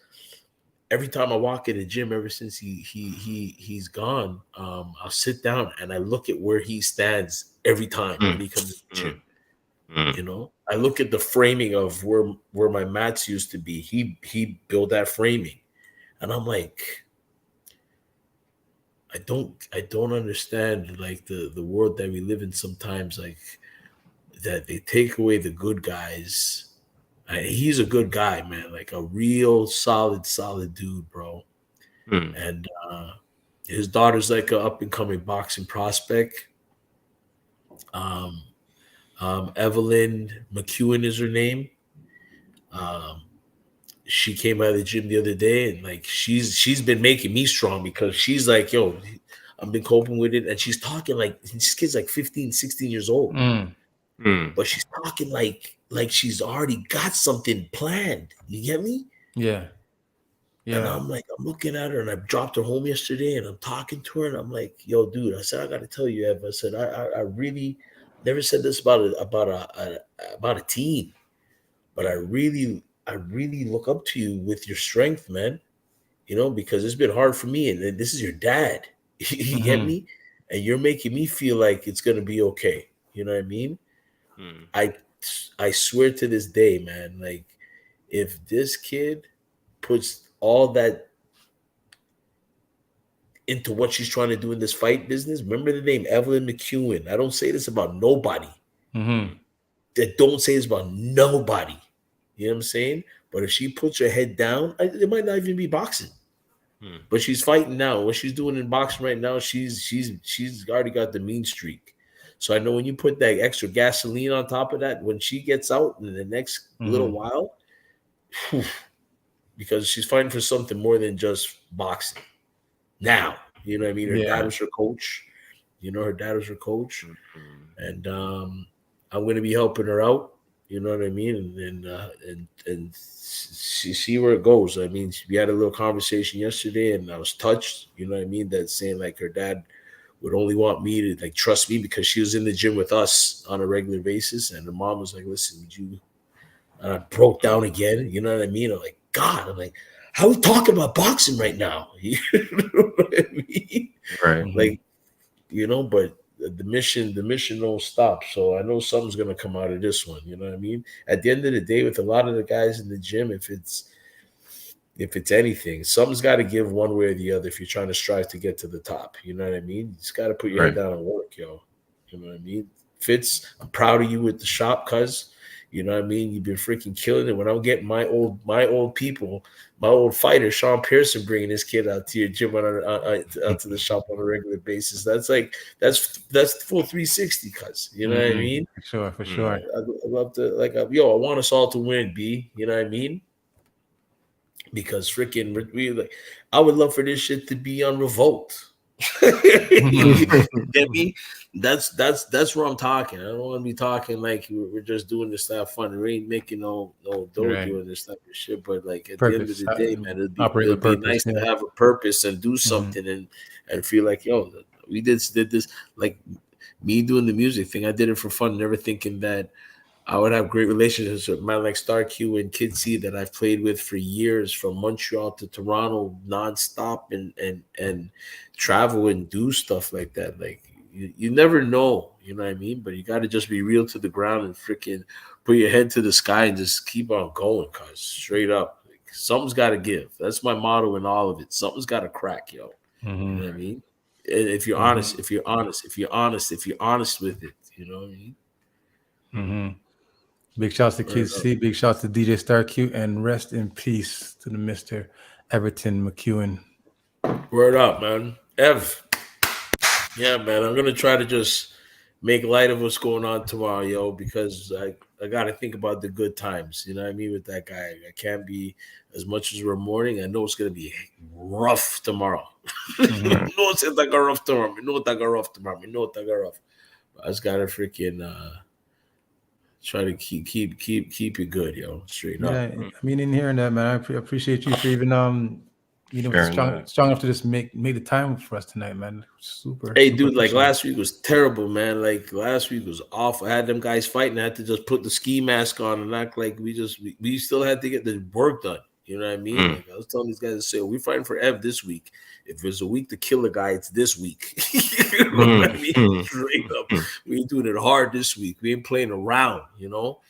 every time I walk in the gym, ever since he's gone, I'll sit down and I look at where he stands every time when he comes to the gym. You know, I look at the framing of where my mats used to be. He built that framing, and I'm like, I don't understand like the world that we live in sometimes. Like that they take away the good guys. He's a good guy, man. Like a real solid dude, bro. And his daughter's like an up and coming boxing prospect. Evelyn McEwen is her name. She came by the gym the other day, and like she's been making me strong because she's like, yo, I've been coping with it, and she's talking like this kid's like 15, 16 years old, but she's talking like she's already got something planned. You get me? Yeah. And I'm like, I'm looking at her, and I dropped her home yesterday, and I'm talking to her, and I'm like, yo, dude, I said, I got to tell you, Ev, I said, I really never said this about a team, but I really look up to you with your strength, man. You know, because it's been hard for me, and this is your dad. You get me? And you're making me feel like it's gonna be okay. You know what I mean? I swear to this day, man, like if this kid puts all that into what she's trying to do in this fight business, remember the name Evelyn McEwen. I don't say this about nobody. That don't say this about nobody. You know what I'm saying? But if she puts her head down, it might not even be boxing. But she's fighting now. What she's doing in boxing right now, she's already got the mean streak. So I know when you put that extra gasoline on top of that, when she gets out in the next little while, because she's fighting for something more than just boxing. Now, you know what I mean? Her dad was her coach. You know, her dad was her coach. And I'm going to be helping her out. You know what I mean? And see where it goes. I mean, we had a little conversation yesterday, and I was touched. You know what I mean? That saying like her dad would only want me to like trust me because she was in the gym with us on a regular basis, and her mom was like, "Listen, would you?" And I broke down again. You know what I mean? I'm like, God. I'm like, how are we talking about boxing right now? You know what I mean? Right. Like, you know, but the mission don't stop. So I know something's gonna come out of this one. You know what I mean? At the end of the day, with a lot of the guys in the gym, if it's anything, something's got to give one way or the other if you're trying to strive to get to the top. You know what I mean? You just got to put your head down and work, yo. You know what I mean? Fitz, I'm proud of you with the shop, cuz. You know what I mean? You've been freaking killing it. When I'm getting my old people, my old fighter, Sean Pearson, bringing his kid out to your gym out to the shop on a regular basis. That's like that's full 360, cuz. You know what I mean? For sure. I'd love to I want us all to win, B. You know what I mean? Because freaking, like, I would love for this shit to be on Revolt. You get me? That's where I'm talking. I don't want to be talking like we're just doing this to have fun. We ain't making no dough doing this type of shit. But like at the end of the day, man, it'd be nice to have a purpose and do something and feel like, yo, we did this. Like me doing the music thing, I did it for fun, never thinking that I would have great relationships with man like Star Q and Kid C that I've played with for years, from Montreal to Toronto, nonstop, and travel and do stuff like that. Like you never know, you know what I mean? But you got to just be real to the ground and freaking put your head to the sky and just keep on going, cause straight up, like, something's got to give. That's my motto in all of it. Something's got to crack, yo. You know what I mean? And if you're honest, if you're honest with it, you know what I mean? Big shouts to Kid C. Big shouts to DJ Star Q. And rest in peace to the Mr. Everton McEwen. Word up, man. Ev. Yeah, man. I'm gonna try to just make light of what's going on tomorrow, yo, because I gotta think about the good times. You know what I mean? With that guy. I can't be as much as we're mourning. I know it's gonna be rough tomorrow. Mm-hmm. No, it's like a rough tomorrow. No, it's like a rough tomorrow. No, it's like a rough. I just gotta freaking try to keep it good, yo. Straight up. Yeah, I mean, in hearing that, man, I appreciate you for even Sharing strong enough to just make the time for us tonight, man. Super. Hey, super dude, like appreciate it. last week was terrible, man. Like last week was awful. I had them guys fighting. I had to just put the ski mask on and act like we still had to get the work done. You know what I mean? Like I was telling these guys to say, we're fighting for Ev this week. If there's a week to kill a guy, it's this week. You know what I mean? Straight up. We ain't doing it hard this week. We ain't playing around, you know?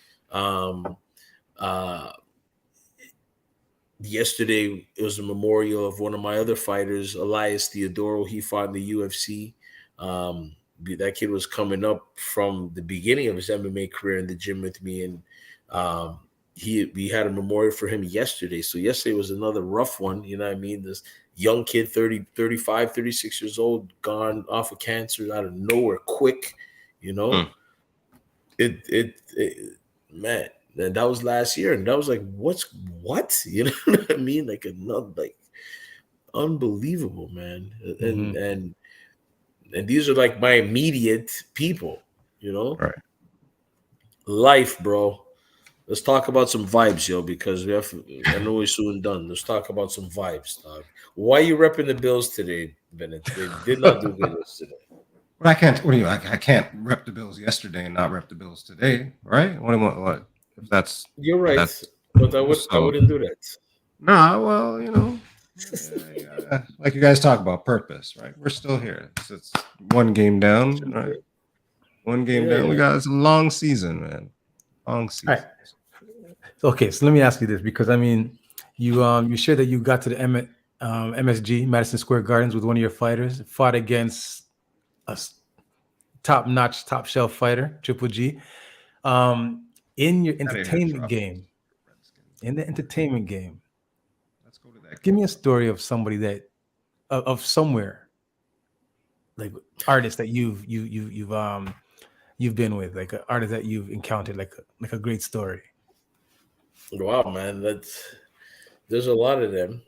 Yesterday, it was a memorial of one of my other fighters, Elias Theodoro. He fought in the UFC. That kid was coming up from the beginning of his MMA career in the gym with me, and we had a memorial for him yesterday. So yesterday was another rough one. You know what I mean? This young kid, 35, 36 years old, gone off of cancer out of nowhere, quick. You know, man. And that was last year, and that was like, what? You know what I mean? Like another, like, unbelievable, man. And these are like my immediate people, you know. Right. Life, bro. Let's talk about some vibes, yo, because I know we're soon done. Let's talk about some vibes, dog. Why are you repping the Bills today, Bennett? They did not do good yesterday. Well, I can't. What do you? I can't rep the Bills yesterday and not rep the Bills today, right? What? If that's You're right, but I wouldn't do that. Nah, well, you know, like you guys talk about purpose, right? We're still here. It's one game down, right? One game down. We got a long season, man. Long season. All right. Okay, so let me ask you this, because I mean, you shared that you got to the MSG, Madison Square Gardens, with one of your fighters, fought against a top-notch, top-shelf fighter, Triple G. In your entertainment game, let's go to that. Give me a story of somebody that, of somewhere, like artists that you've been with, like an artist that you've encountered, like a great story. Wow, man, there's a lot of them.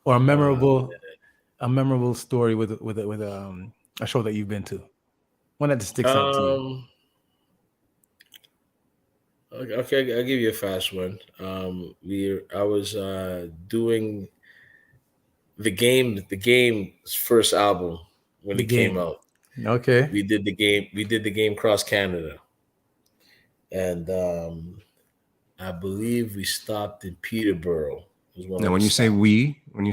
Or a memorable story with a show that you've been to. One that sticks out to you. Okay, I'll give you a fast one. I was doing the game's first album when it came out. Okay. We did the game cross Canada. And I believe we stopped in Peterborough. Now, when you say we, for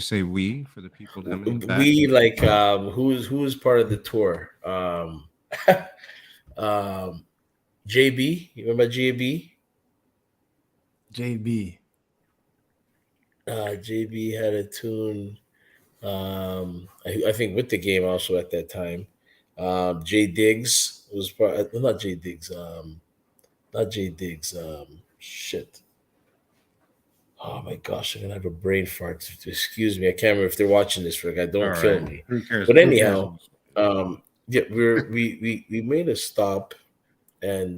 the people that mean that, we like who's part of the tour? JB, you remember JB? JB had a tune. I think with the game also at that time. Jay Diggs was part. Not Jay Diggs. Not Jay Diggs. Shit. Oh my gosh, I'm gonna have a brain fart. Excuse me. I can't remember if they're watching this. For God, don't kill me. Who cares? But anyhow, yeah, we made a stop, and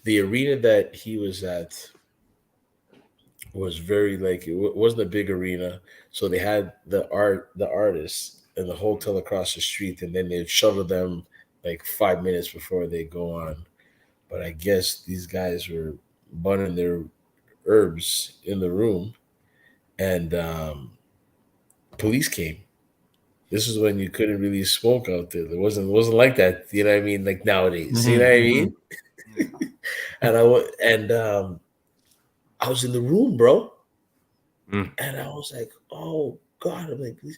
the arena that he was at was very like it wasn't a big arena, so they had the artists in the hotel across the street, and then they'd shuttle them like 5 minutes before they go on. But I guess these guys were burning their herbs in the room, and police came. This is when you couldn't really smoke out there. It wasn't like that. You know what I mean? Like nowadays. You know what I mean? And I was in the room, bro. And I was like, oh God. I'm like, please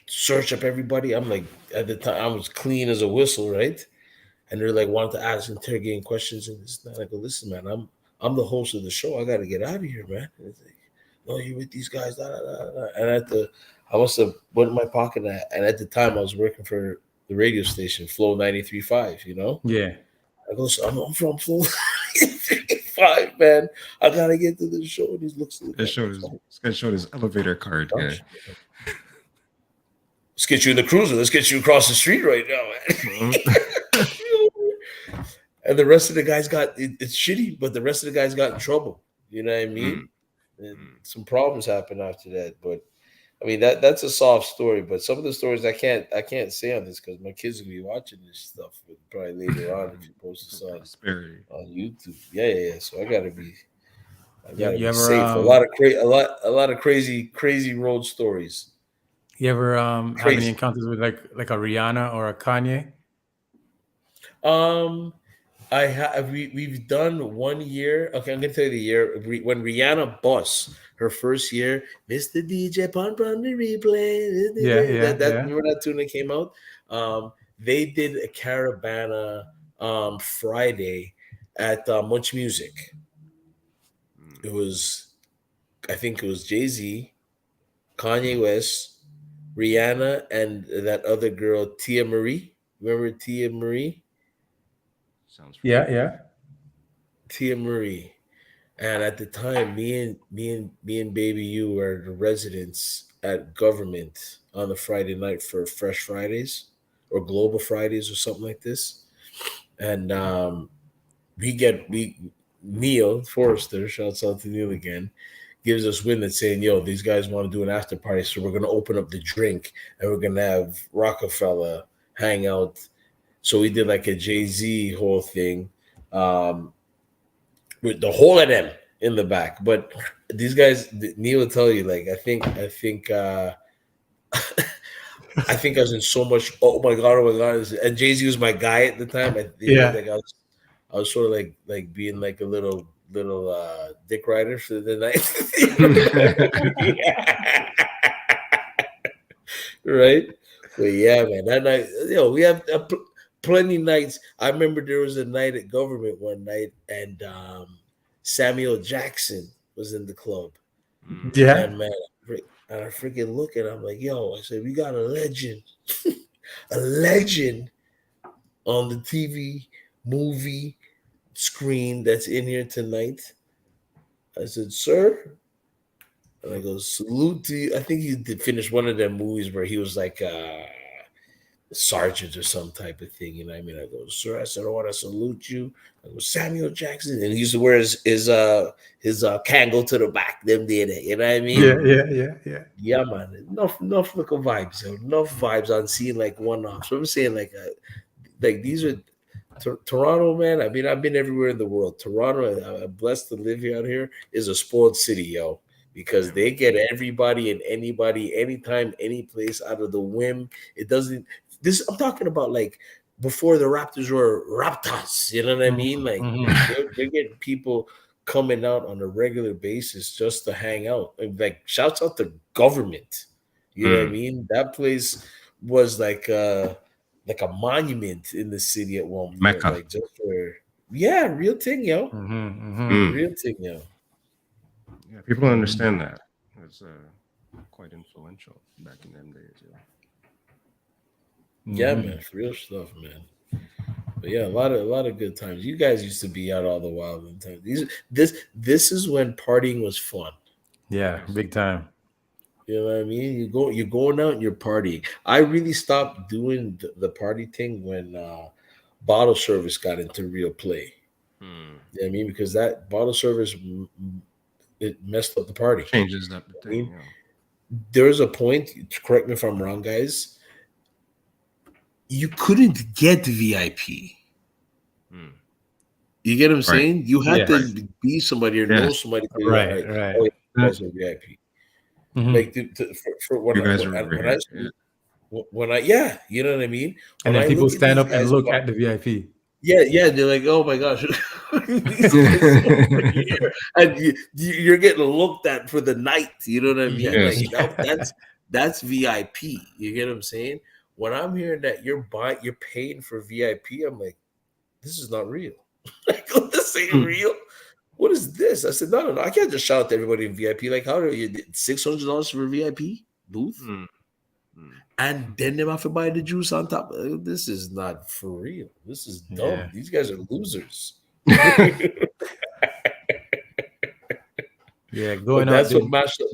search up everybody. I'm like, at the time I was clean as a whistle, right? And they're like wanting to ask interrogating questions and this and that. I go, listen, man, I'm the host of the show. I gotta get out of here, man. And it's like, no, you're with these guys, da, da, da, da. And I must have went in my pocket, and at the time I was working for the radio station, Flow 93.5, you know? Yeah. I go, so I'm from Flow 93.5, man. I gotta get to the show. And he looks at This guy showed his elevator card. Yeah. Let's get you in the cruiser. Let's get you across the street right now, man. And the rest of the guys it's shitty, but the rest of the guys got in trouble. You know what I mean? And some problems happened after that. But I mean that's a soft story. But some of the stories I can't say on this because my kids will be watching this stuff probably later on if you post this on YouTube. Yeah. So I gotta be safe. A lot of crazy road stories. You ever have any encounters with like a Rihanna or a Kanye? I have. We've done 1 year. Okay, I'm gonna tell you the year when Rihanna bust her first year. Mr. DJ Pump on the replay. Remember that tune that came out? They did a Caravana Friday at Much Music. I think it was Jay-Z, Kanye West, Rihanna, and that other girl, Tia Marie. Remember Tia Marie? Sounds yeah. Tia Marie. And at the time, me and Baby U were the residents at Government on the Friday night for Fresh Fridays or Global Fridays or something like this. And Neil Forrester, shouts out to Neil again, gives us wind that's saying, yo, these guys want to do an after party, so we're going to open up the drink and we're going to have Rockefeller hang out. So we did like a Jay-Z whole thing with the whole of them in the back. But these guys, Neil will tell you, like, I think I was in so much, oh my God. And Jay-Z was my guy at the time. I was sort of like being like a little dick rider for the night. Right? But yeah, man, that night, we have plenty nights. I remember there was a night at Government one night, and Samuel Jackson was in the club. Yeah. And man, and I freaking look at him, I'm like, yo, I said, we got a legend, a legend on the TV movie screen that's in here tonight. I said, sir. And I go, salute to you. I think he did finish one of them movies where he was like sergeant or some type of thing. You know what I mean? I go, sir, I said, I want to salute you. I go, Samuel Jackson. And he used to wear his Kangol to the back. Them did it. You know what I mean? Yeah. Yeah, man. Enough local vibes. Enough vibes on seeing like one-offs. So I'm saying like these are Toronto, man. I mean, I've been everywhere in the world. Toronto, I'm blessed to live out here, is a spoiled city, yo. Because they get everybody and anybody, anytime, any place out of the whim. It doesn't. I'm talking about like before the Raptors were Raptors. You know what I mean? Like they're getting people coming out on a regular basis just to hang out. And like shouts out to Government. You know what I mean? That place was like a monument in the city at one point. Mecca. Like just for real thing, yo. Real thing, yo. Yeah, people don't understand that. It's quite influential back in them days. Yeah, man, real stuff, man. But yeah, a lot of good times. You guys used to be out all the wild times. This is when partying was fun. Yeah, big time. You know what I mean? You're going out and you're partying. I really stopped doing the party thing when bottle service got into real play. You know what I mean? Because that bottle service, it messed up the party. Changes up the thing. There's a point, correct me if I'm wrong, guys, you couldn't get VIP. You get what I'm saying? You had to be somebody or know somebody. Right. Oh, yeah, you guys are VIP. Like for when you know what I mean? And then people stand up and look at the VIP. Yeah, they're like, oh my gosh. And you're getting looked at for the night. You know what I mean? Yes. Like that's VIP. You get what I'm saying? When I'm hearing that you're paying for VIP, I'm like, this is not real. Like, this ain't real. What is this? I said, no. I can't just shout out to everybody in VIP. Like, how are you $600 for a VIP booth? and then them have to buy the juice on top. This is not for real. This is dumb. Yeah. These guys are losers. Yeah, But going out. that's what mashed up.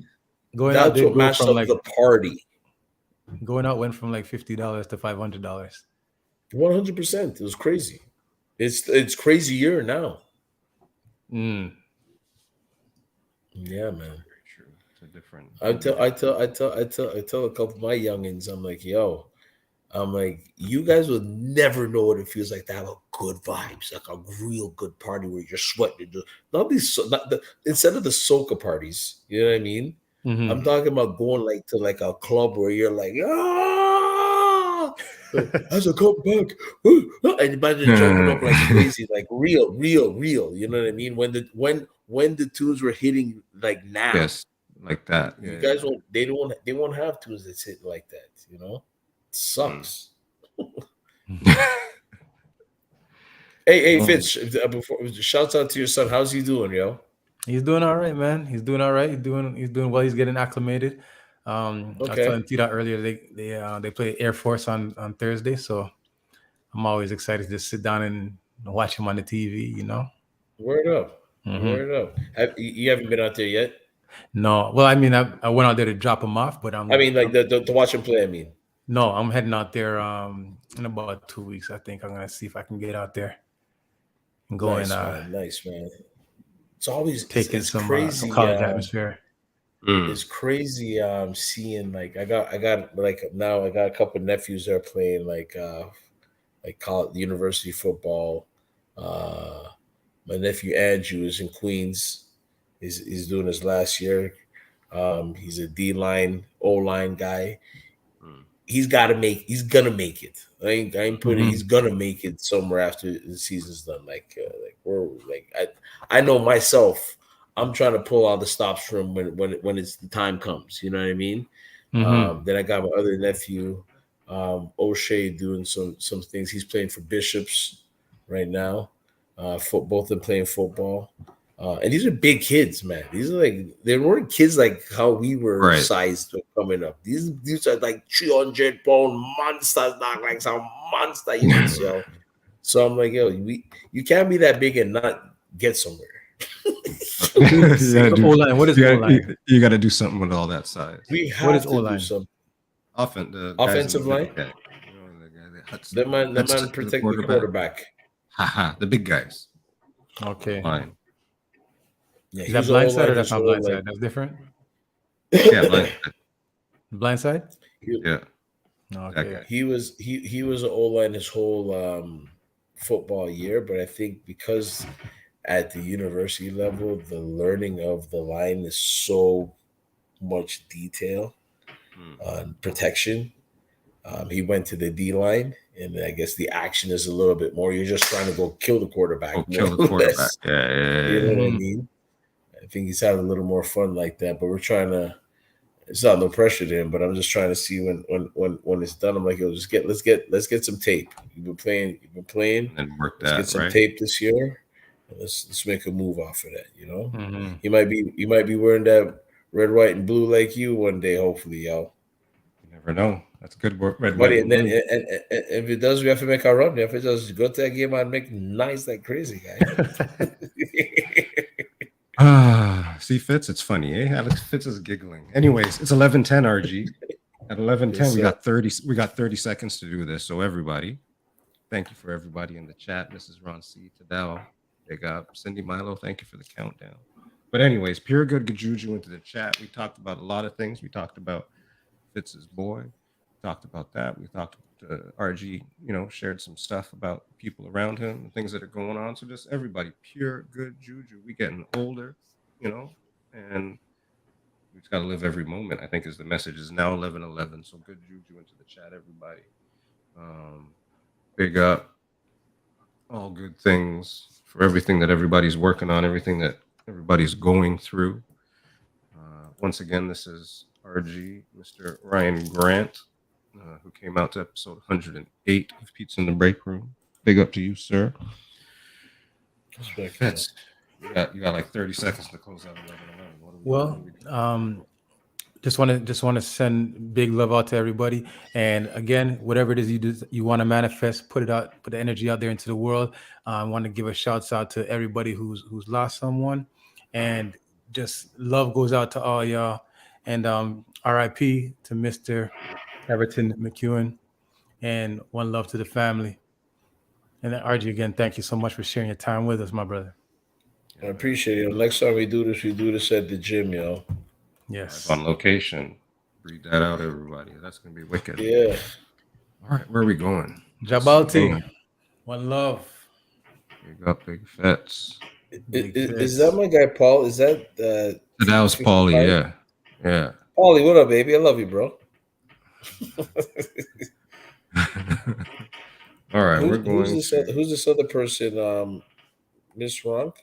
Going out That's did what go mashed from up like the party. going out went from like $50 to $500. 100%. It was crazy. It's crazier now. Mm. Yeah, man. Very true. It's a different. I tell a couple of my youngins, I'm like, yo, I'm like, you guys will never know what it feels like to have a good vibes, like a real good party where you're sweating. Not these, instead of the soca parties, you know what I mean? Mhm. I'm talking about going like to like a club where you're like, ah, as I come back, and everybody's jumping up like crazy, like real. You know what I mean? When the tunes were hitting like now, Yes, like that. you Yeah, guys won't. They won't have tunes that's hit like that. You know, it sucks. Hey, Fitz. Before, shouts out to your son. How's he doing, yo? He's doing all right, man. He's doing all right. He's doing well. He's getting acclimated. I was Okay. telling Tita earlier they play Air Force on Thursday, so I'm always excited to just sit down and watch him on the TV. You know. Word up. Mhm. Word up. You haven't been out there yet? No, well, I mean, I went out there to drop him off, but I mean, like to watch him play. I mean, no, I'm heading out there in about 2 weeks. I think I'm gonna see if I can get out there and go nice, and man. Nice, man. It's always take in it's some crazy. college atmosphere. It's crazy seeing like I got like now I got a couple of nephews that are playing like college university football. My nephew Andrew is in Queens. He's doing his last year. He's a D line, O line guy. He's gonna make it. I ain't putting. He's gonna make it somewhere after the season's done. Like I know myself. I'm trying to pull all the stops from when it's the time comes. You know what I mean? Then I got my other nephew, O'Shea, doing some things. He's playing for Bishops right now. Both of them playing football. And these are big kids, man. These are they weren't kids like how we were sized coming up. These are like 300-pound monsters, not like some monster units, yo. So I'm like, yo, you can't be that big and not get somewhere. O-line. What is O-line? You got to do something with all that size. We have to do something. Offensive line. The guy that the man protect the quarterback. The big guys. Okay. Line. Yeah, is that blindside or that's not blindside? That's different. Yeah, blindside. Blindside. Yeah. Okay. He was an O-line his whole football year, but I think because at the university level, the learning of the line is so much detail on protection. He went to the D line, and I guess the action is a little bit more. You're just trying to go kill the quarterback. Kill the quarterback. Yeah. You know what I mean? I think he's having a little more fun like that, but we're trying to. It's not no pressure to him, but I'm just trying to see when it's done. I'm like, yo, let's get some tape. You've been playing, and work that. Let's get some tape this year. And let's make a move off of that. You know, Mm-hmm. you might be wearing that red, white, and blue like you one day. Hopefully, yo. You never know. That's good work, red, buddy. white, And then and if it does, we have to make our run. If it does, go to that game and make nice like crazy, guy. See, Fitz, it's funny, eh? Alex Fitz is giggling. Anyways, it's 11:10 RG. At 11:10, we got 30 seconds to do this. So everybody, thank you for everybody in the chat. Mrs. Ron C. Tadao, big up. Cindy Milo, thank you for the countdown. But anyways, Pure Good Gajuju into the chat. We talked about a lot of things. We talked about Fitz's boy. Talked about that. We talked RG, shared some stuff about people around him and things that are going on. So just everybody, pure good juju. We getting older, and we just got to live every moment, I think is the message. Is now 11:11. So good juju into the chat, everybody. Big up. All good things for everything that everybody's working on, everything that everybody's going through. Once again, this is RG, Mr. Ryan Grant, who came out to episode 108 of Pizza in the Break Room. Big up to you, sir. Fitz, you got like 30 seconds to close out 11:11. Well, just want to send big love out to everybody. And again, whatever it is you do, you want to manifest, put it out, put the energy out there into the world. I want to give a shouts out to everybody who's lost someone, and just love goes out to all y'all. And R.I.P. to Mr. Everton McEwen, and one love to the family. And RG, again, thank you so much for sharing your time with us, my brother. I appreciate it. Next time we do this at the gym, yo. Yes. On location. Read that out, everybody. That's gonna be wicked. Yeah. All right, where are we going? Jabalti, one love. Big up, big fets. Is that my guy Paul? Is that That was Paulie, yeah. Yeah. Paulie, what up, baby? I love you, bro. All right, we're going. Who's this other person? Miss Ronk.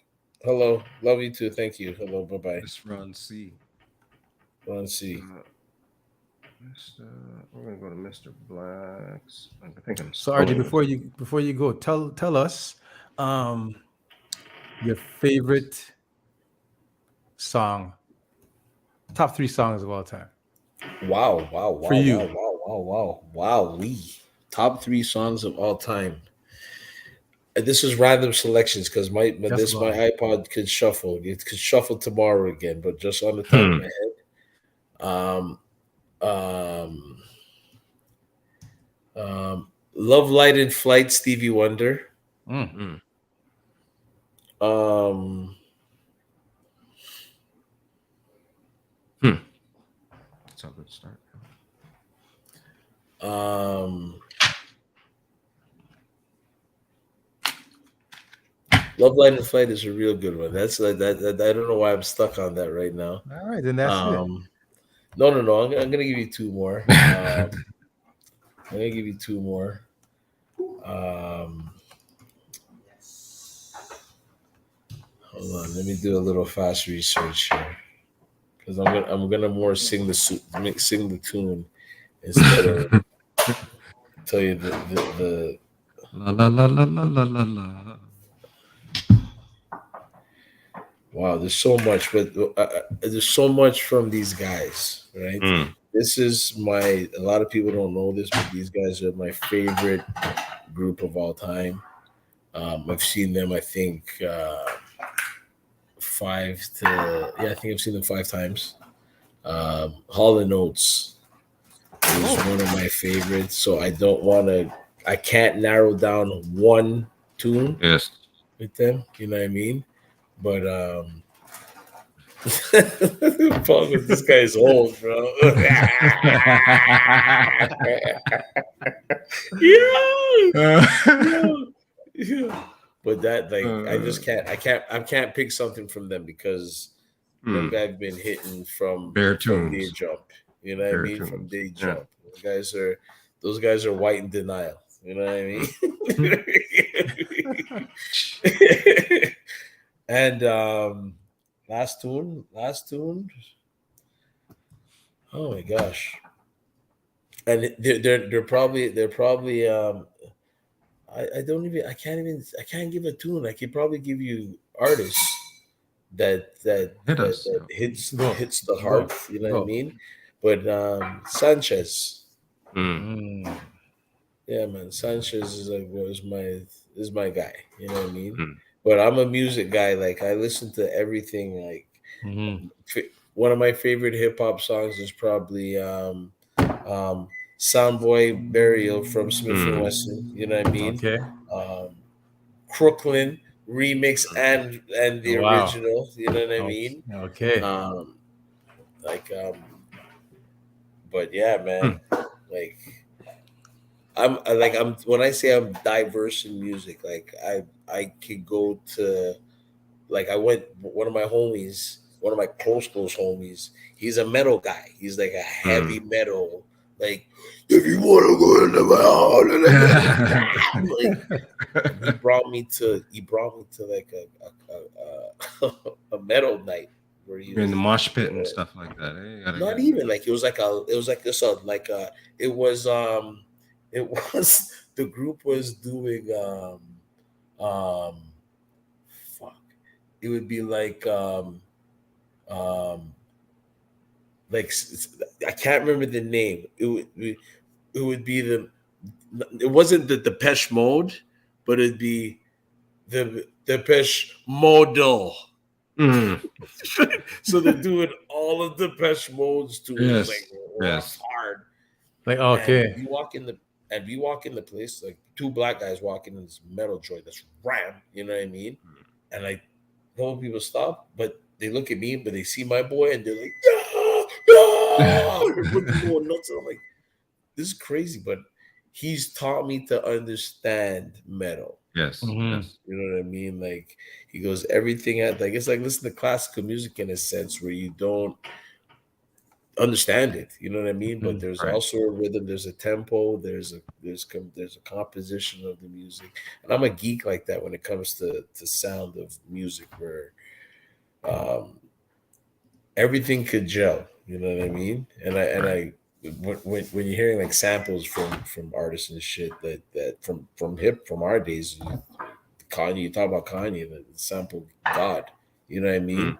Hello, love you too. Thank you. Hello, bye bye. Miss Ron C. Ron C. We're gonna go to Mr. Blacks. I think I'm so. RJ, before you go, tell us your favorite song, top 3 songs of all time. Wow! For you. Wow! Top 3 songs of all time. This is random selections because my iPod could shuffle. It could shuffle tomorrow again, but just on the top of my head. Love Lighted Flight, Stevie Wonder. Mm-hmm. That's a good start. Love Lighted Flight is a real good one. That's that. I don't know why I'm stuck on that right now. All right, then that's it. No. I'm gonna give you 2 more. I'm gonna give you 2 more. Hold on, let me do a little fast research here, because I'm gonna more sing the tune instead of tell you the la la la la la la la la. Wow, there's so much, but there's so much from these guys, right? This is a lot of people don't know this, but these guys are my favorite group of all time. I've seen them, I think, I think I've seen them 5 times. Hall & Oates is one of my favorites, so I can't narrow down one tune with them, you know what I mean? But this guy is old, bro. Yeah. But that, I can't pick something from them because them guys been hitting from day jump. You know what I mean? From day jump. Those guys are white in denial. You know what I mean? And last tune. Oh my gosh! And they're probably I can't give a tune. I could probably give you artists that hits the heart. You know what I mean? But Sanchez. Yeah, man, Sanchez is my guy. You know what I mean? But I'm a music guy. Like, I listen to everything. Like, one of my favorite hip hop songs is probably Soundboy Burial from Smith and Wesson. You know what I mean? Okay. Crooklyn remix and the original. You know what I mean? Okay. But yeah, man. I'm when I say I'm diverse in music, like I could go to, like, one of my close homies, he's a metal guy. He's like a heavy metal, like, if you want to go in the like, he brought me to like a metal night where he was in the mosh pit and stuff like that. Not even like, it was the group was doing it would be like like I can't remember the name. It would be it wasn't the Depeche Mode, but it'd be the Depeche Model. Mm. So they're doing all of the Depeche Modes to it, Yes. like Yes. hard. Like, And okay. we walk in the place, like two black guys walking in this metal joint that's ram, you know what I mean? And like no people stop, but they look at me, but they see my boy and they're like, yeah, yeah. Everybody's going nuts. I'm like, this is crazy, but he's taught me to understand metal. Yes. Mhm. Yes. You know what I mean? Like he goes, everything at like it's like listening to classical music in a sense where you don't understand it. You know what I mean? But there's Right. also a rhythm, there's a tempo, there's a composition of the music. And I'm a geek like that when it comes to sound of music where everything could gel. You know what I mean? And I when you're hearing like samples from artists and shit that from our days, Kanye, you talk about Kanye, the sample God. You know what I mean?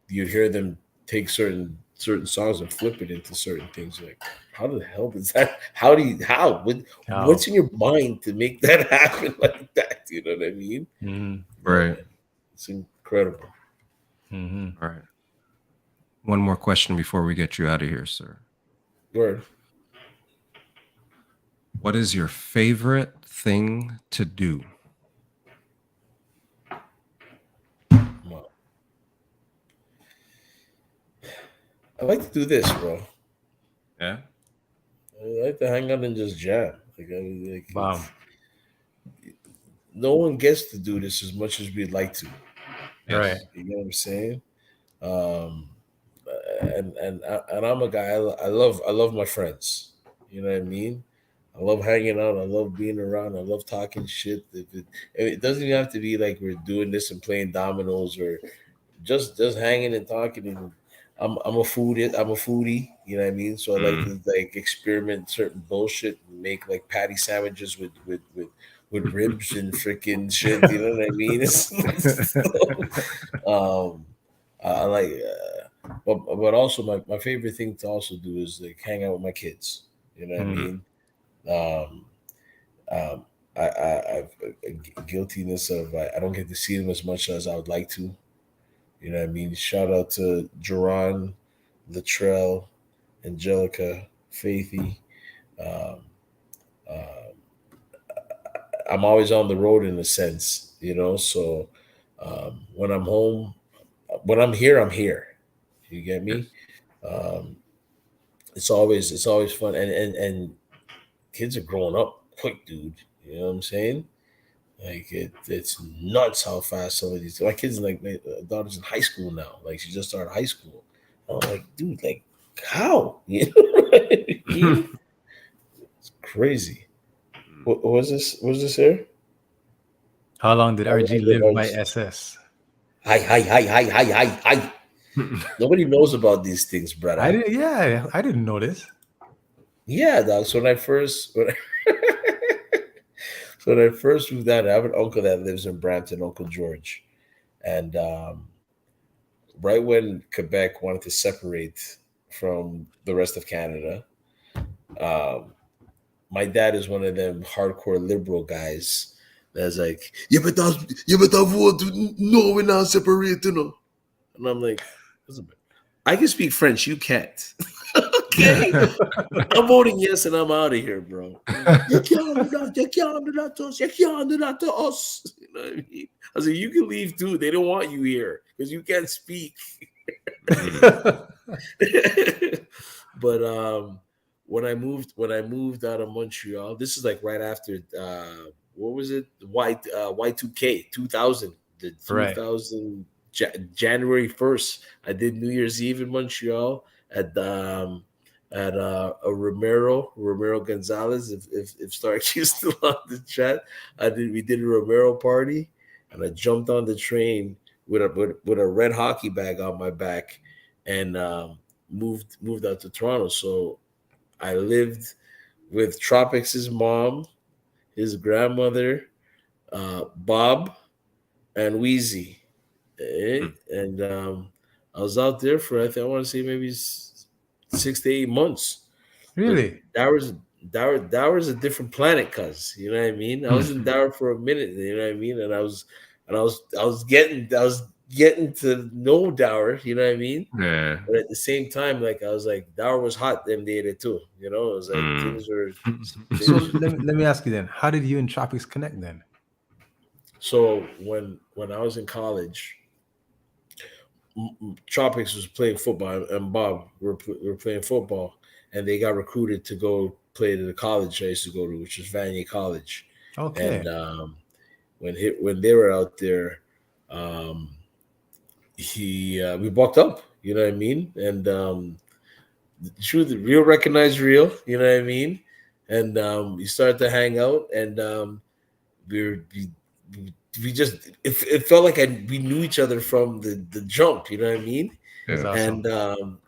You hear them take certain songs and flip it into certain things. You're like, how the hell does that? What's in your mind to make that happen like that? You know what I mean? Right. It's incredible. All right. One more question before we get you out of here, sir. Word. What is your favorite thing to do? Wow. I like to do this, bro. Yeah. I like to hang out and just jam. Bomb. No one gets to do this as much as we'd like to. Yes. Right. You know what I'm saying? And I'm a guy. I love my friends. You know what I mean? I love hanging out. I love being around. I love talking shit. It doesn't even have to be like we're doing this and playing dominoes or just hanging and talking. And I'm a foodie. I'm a foodie. You know what I mean? So I like to like experiment certain bullshit and make like patty sandwiches with ribs and freaking shit. You know what I mean? I like, but also my favorite thing to also do is like hang out with my kids. You know what I mean? Um, um, I've a guiltiness of I don't get to see them as much as I would like to. You know what I mean? Shout out to Jerron, Latrell, Angelica, Faithy. Um, uh, I'm always on the road in a sense, you know. So when I'm home, when I'm here, I'm here. You get me? Yes. Um, it's always fun, and kids are growing up quick, dude. You know what I'm saying? Like it's nuts how fast some of these. My kids like my daughter's in high school now. Like she just started high school. I'm like, dude, like how? You know what I mean? It's crazy. What was this? Was this here? How long did How long RG did live by RG SS? Hi. Nobody knows about these things, brother. I didn't know this. Yeah, dog. So when I first moved out, I have an uncle that lives in Brampton, Uncle George, and right when Quebec wanted to separate from the rest of Canada, um, my dad is one of them hardcore liberal guys that's like, you better vote. No, we're not separating. No. And I'm like, listen, I can speak French. You can't. Okay. I'm voting yes and I'm out of here, bro. You can't do that. You can't do that to us. You can't do that to us. You know what I mean? I was like, you can leave too. They don't want you here because you can't speak. But when I moved out of Montreal, this is like right after what was it? Y2K 2000, the Right. 2000 January 1st. I did New Year's Eve in Montreal at a Romero Gonzalez. If Stark is still on the chat, we did a Romero party, and I jumped on the train with a red hockey bag on my back, and moved out to Toronto. So I lived with Tropics' mom, his grandmother, Bob, and Wheezy. And I was out there for I want to say maybe 6 to 8 months. Really? Dower's a different planet, cuz you know what I mean. I was in Dower for a minute, you know what I mean, and I was getting to know Dower, you know what I mean. Yeah. But at the same time, like I was like, Dower was hot them day too, you know. It was like things were. So let me ask you then, how did you and Tropics connect then? So when I was in college, Tropics was playing football, and Bob were playing football, and they got recruited to go play to the college I used to go to, which was Vanier College. Okay. And when they were out there, we bucked up, you know what I mean, and the real recognized real, you know what I mean, and we started to hang out, and we just it felt like we knew each other from the jump, you know what I mean. That's awesome. And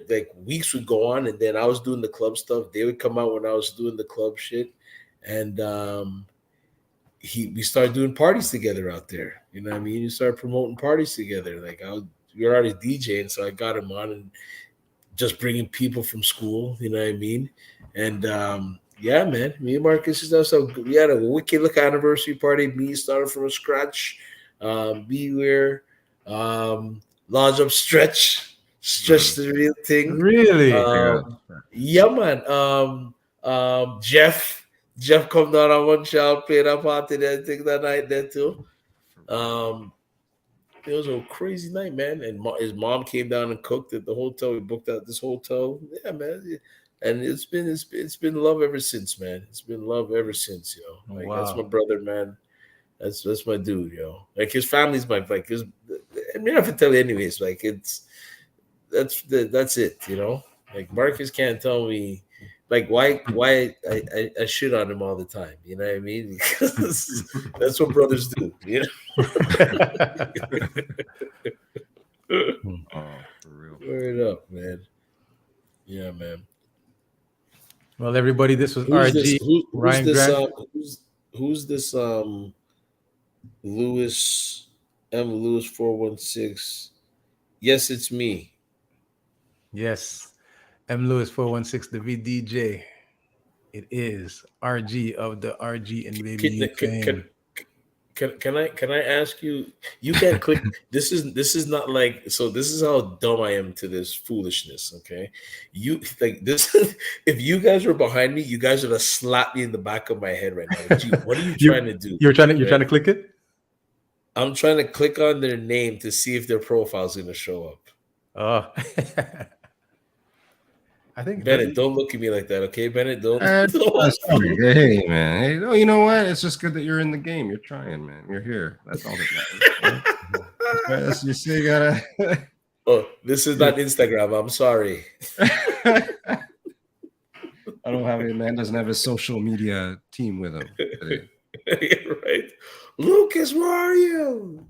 like weeks would go on, and then I was doing the club stuff. They would come out when I was doing the club shit, and we started doing parties together out there. You know what I mean? We started promoting parties together. Like we were already DJing, so I got him on and just bringing people from school. You know what I mean? And yeah, man, me and Marcus is also we had a wicked look anniversary party. Me started from scratch. weHare, Lodge Up Stretch the real thing. Really? Yeah, man. Jeff come down on one shot, played a party there, thing that night there too. It was a crazy night, man. And his mom came down and cooked at the hotel. We booked out this hotel. Yeah, man. And it's been love ever since, man. It's been love ever since, yo. Like that's my brother, man. That's my dude, yo. Like his family's my like his. I mean, I have to tell you anyways. Like that's it, you know. Like Marcus can't tell me like why I shit on him all the time. You know what I mean? Because that's what brothers do, you know. Oh, for real. Word up, man. Yeah, man. Well, everybody, this was RG. Ryan Grant. Who's this? Lewis 416. Yes, it's me. Yes, M Lewis 416, the VDJ. It is RG of the RG and Baby fame. Can I ask you? You can't click. This is not like so. This is how dumb I am to this foolishness. Okay, you like this. If you guys were behind me, you guys would have slapped me in the back of my head right now. Gee, what are you trying to do? You're trying to click it. I'm trying to click on their name to see if their profile is going to show up. Oh, I think Bennett, don't look at me like that, okay? Bennett, don't. Hey, man. Hey, no, you know what? It's just good that you're in the game. You're trying, man. You're here. That's all that matters. You see, you gotta. Oh, this is not Instagram. I'm sorry. I don't have it. Man doesn't have his social media team with him today. Right, Lucas, where are you?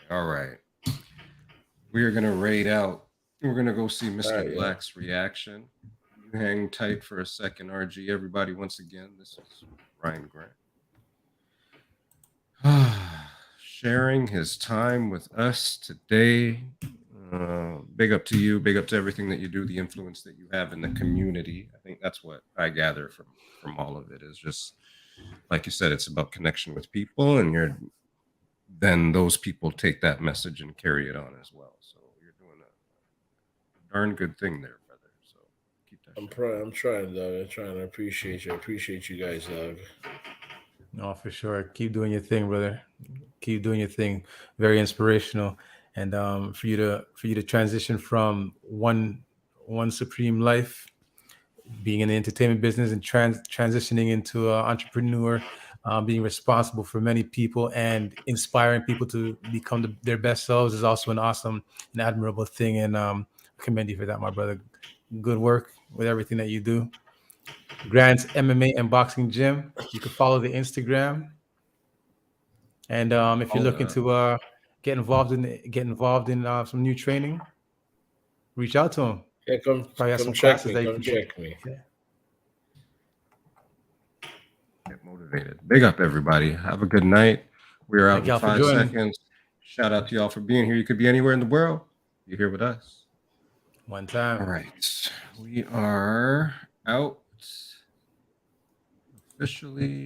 All right. We are going to raid out. We're going to go see Mr. Black's reaction. You hang tight for a second, RG. Everybody, once again, this is Ryan Grant. Sharing his time with us today. Big up to you. Big up to everything that you do, the influence that you have in the community. I think that's what I gather from all of it is just, like you said, it's about connection with people, and then those people take that message and carry it on as well. So you're doing a darn good thing there, brother. So keep that. I'm trying, dog. I'm trying. I appreciate you. I appreciate you guys, dog. No, for sure. Keep doing your thing, brother. Keep doing your thing. Very inspirational. And for you to transition from one supreme life, being in the entertainment business, and transitioning into an entrepreneur, being responsible for many people and inspiring people to become their best selves is also an awesome and admirable thing. And I commend you for that, my brother. Good work with everything that you do. Grant's MMA and Boxing Gym. You can follow the Instagram. And if you're looking to get involved in some new training, reach out to him. Yeah, come check me. Come check me. Yeah. Get motivated. Big up, everybody. Have a good night. We're out Thank in y'all for 5 joining. seconds. Shout out to y'all for being here. You could be anywhere in the world. You're here with us. One time. All right. We are out officially.